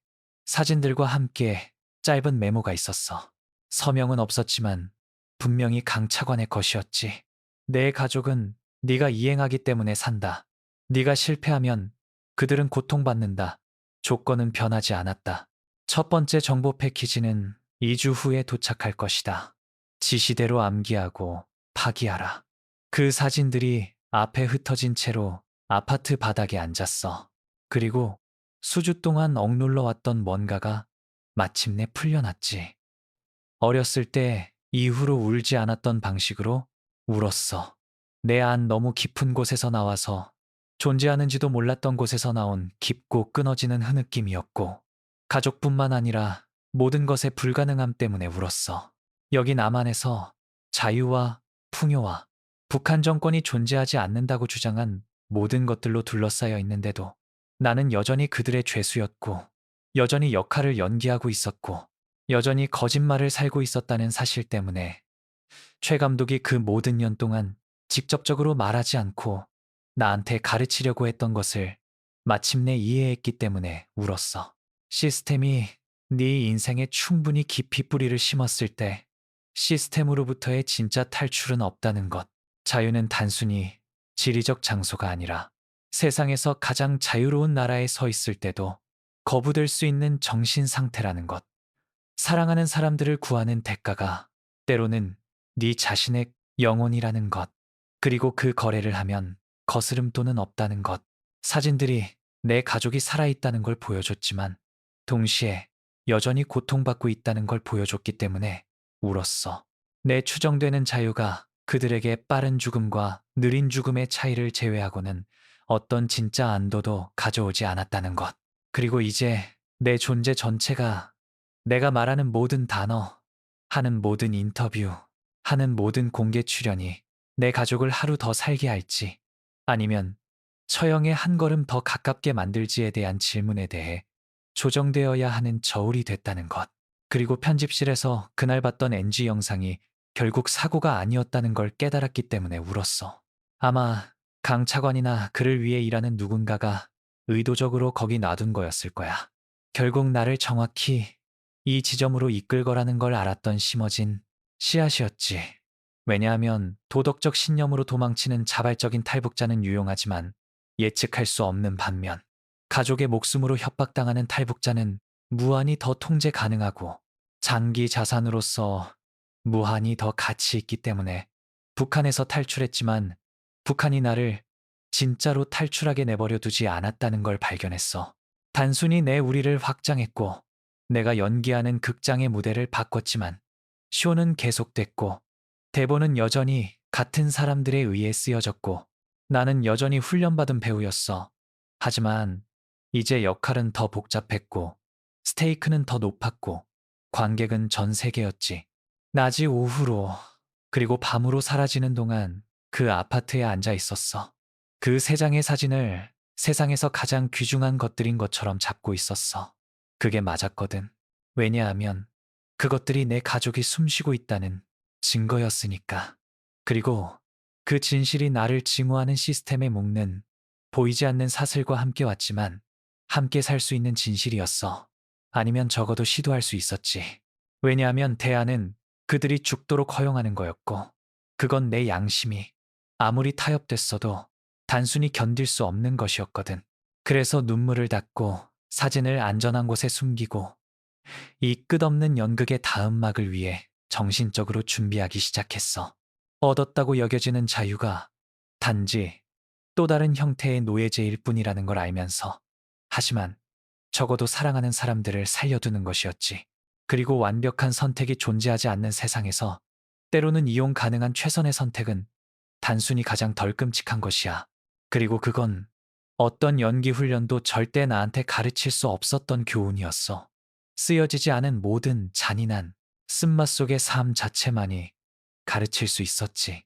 사진들과 함께 짧은 메모가 있었어. 서명은 없었지만 분명히 강차관의 것이었지. 내 가족은 네가 이행하기 때문에 산다. 네가 실패하면 그들은 고통받는다. 조건은 변하지 않았다. 첫 번째 정보 패키지는 2주 후에 도착할 것이다. 지시대로 암기하고 파기하라. 그 사진들이 앞에 흩어진 채로 아파트 바닥에 앉았어. 그리고 수주 동안 억눌러 왔던 뭔가가 마침내 풀려났지. 어렸을 때 이후로 울지 않았던 방식으로 울었어. 내 안 너무 깊은 곳에서 나와서 존재하는지도 몰랐던 곳에서 나온 깊고 끊어지는 흐느낌이었고, 가족뿐만 아니라 모든 것의 불가능함 때문에 울었어. 여기 남한에서 자유와 풍요와 북한 정권이 존재하지 않는다고 주장한 모든 것들로 둘러싸여 있는데도 나는 여전히 그들의 죄수였고, 여전히 역할을 연기하고 있었고, 여전히 거짓말을 살고 있었다는 사실 때문에 최 감독이 그 모든 년 동안 직접적으로 말하지 않고 나한테 가르치려고 했던 것을 마침내 이해했기 때문에 울었어. 시스템이 네 인생에 충분히 깊이 뿌리를 심었을 때 시스템으로부터의 진짜 탈출은 없다는 것. 자유는 단순히 지리적 장소가 아니라 세상에서 가장 자유로운 나라에 서 있을 때도 거부될 수 있는 정신 상태라는 것. 사랑하는 사람들을 구하는 대가가 때로는 네 자신의 영혼이라는 것. 그리고 그 거래를 하면 거스름돈은 없다는 것. 사진들이 내 가족이 살아있다는 걸 보여줬지만 동시에 여전히 고통받고 있다는 걸 보여줬기 때문에 울었어. 내 추정되는 자유가 그들에게 빠른 죽음과 느린 죽음의 차이를 제외하고는 어떤 진짜 안도도 가져오지 않았다는 것. 그리고 이제 내 존재 전체가 내가 말하는 모든 단어, 하는 모든 인터뷰, 하는 모든 공개 출연이 내 가족을 하루 더 살게 할지 아니면 처형에 한 걸음 더 가깝게 만들지에 대한 질문에 대해 조정되어야 하는 저울이 됐다는 것. 그리고 편집실에서 그날 봤던 NG 영상이 결국 사고가 아니었다는 걸 깨달았기 때문에 울었어. 아마 강 차관이나 그를 위해 일하는 누군가가 의도적으로 거기 놔둔 거였을 거야. 결국 나를 정확히 이 지점으로 이끌 거라는 걸 알았던 심어진 씨앗이었지. 왜냐하면 도덕적 신념으로 도망치는 자발적인 탈북자는 유용하지만 예측할 수 없는 반면 가족의 목숨으로 협박당하는 탈북자는 무한히 더 통제 가능하고 장기 자산으로서 무한히 더 가치 있기 때문에 북한에서 탈출했지만 북한이 나를 진짜로 탈출하게 내버려 두지 않았다는 걸 발견했어. 단순히 내 우리를 확장했고 내가 연기하는 극장의 무대를 바꿨지만 쇼는 계속됐고 대본은 여전히 같은 사람들에 의해 쓰여졌고 나는 여전히 훈련받은 배우였어. 하지만 이제 역할은 더 복잡했고 스테이크는 더 높았고 관객은 전 세계였지. 낮이 오후로 그리고 밤으로 사라지는 동안 그 아파트에 앉아 있었어. 그 세 장의 사진을 세상에서 가장 귀중한 것들인 것처럼 잡고 있었어. 그게 맞았거든. 왜냐하면 그것들이 내 가족이 숨쉬고 있다는 증거였으니까. 그리고 그 진실이 나를 증오하는 시스템에 묶는 보이지 않는 사슬과 함께 왔지만 함께 살 수 있는 진실이었어. 아니면 적어도 시도할 수 있었지. 왜냐하면 대안은 그들이 죽도록 허용하는 거였고 그건 내 양심이 아무리 타협됐어도 단순히 견딜 수 없는 것이었거든. 그래서 눈물을 닦고 사진을 안전한 곳에 숨기고 이 끝없는 연극의 다음 막을 위해 정신적으로 준비하기 시작했어. 얻었다고 여겨지는 자유가 단지 또 다른 형태의 노예제일 뿐이라는 걸 알면서 하지만 적어도 사랑하는 사람들을 살려두는 것이었지. 그리고 완벽한 선택이 존재하지 않는 세상에서 때로는 이용 가능한 최선의 선택은 단순히 가장 덜 끔찍한 것이야. 그리고 그건 어떤 연기 훈련도 절대 나한테 가르칠 수 없었던 교훈이었어. 쓰여지지 않은 모든 잔인한 쓴맛 속의 삶 자체만이 가르칠 수 있었지.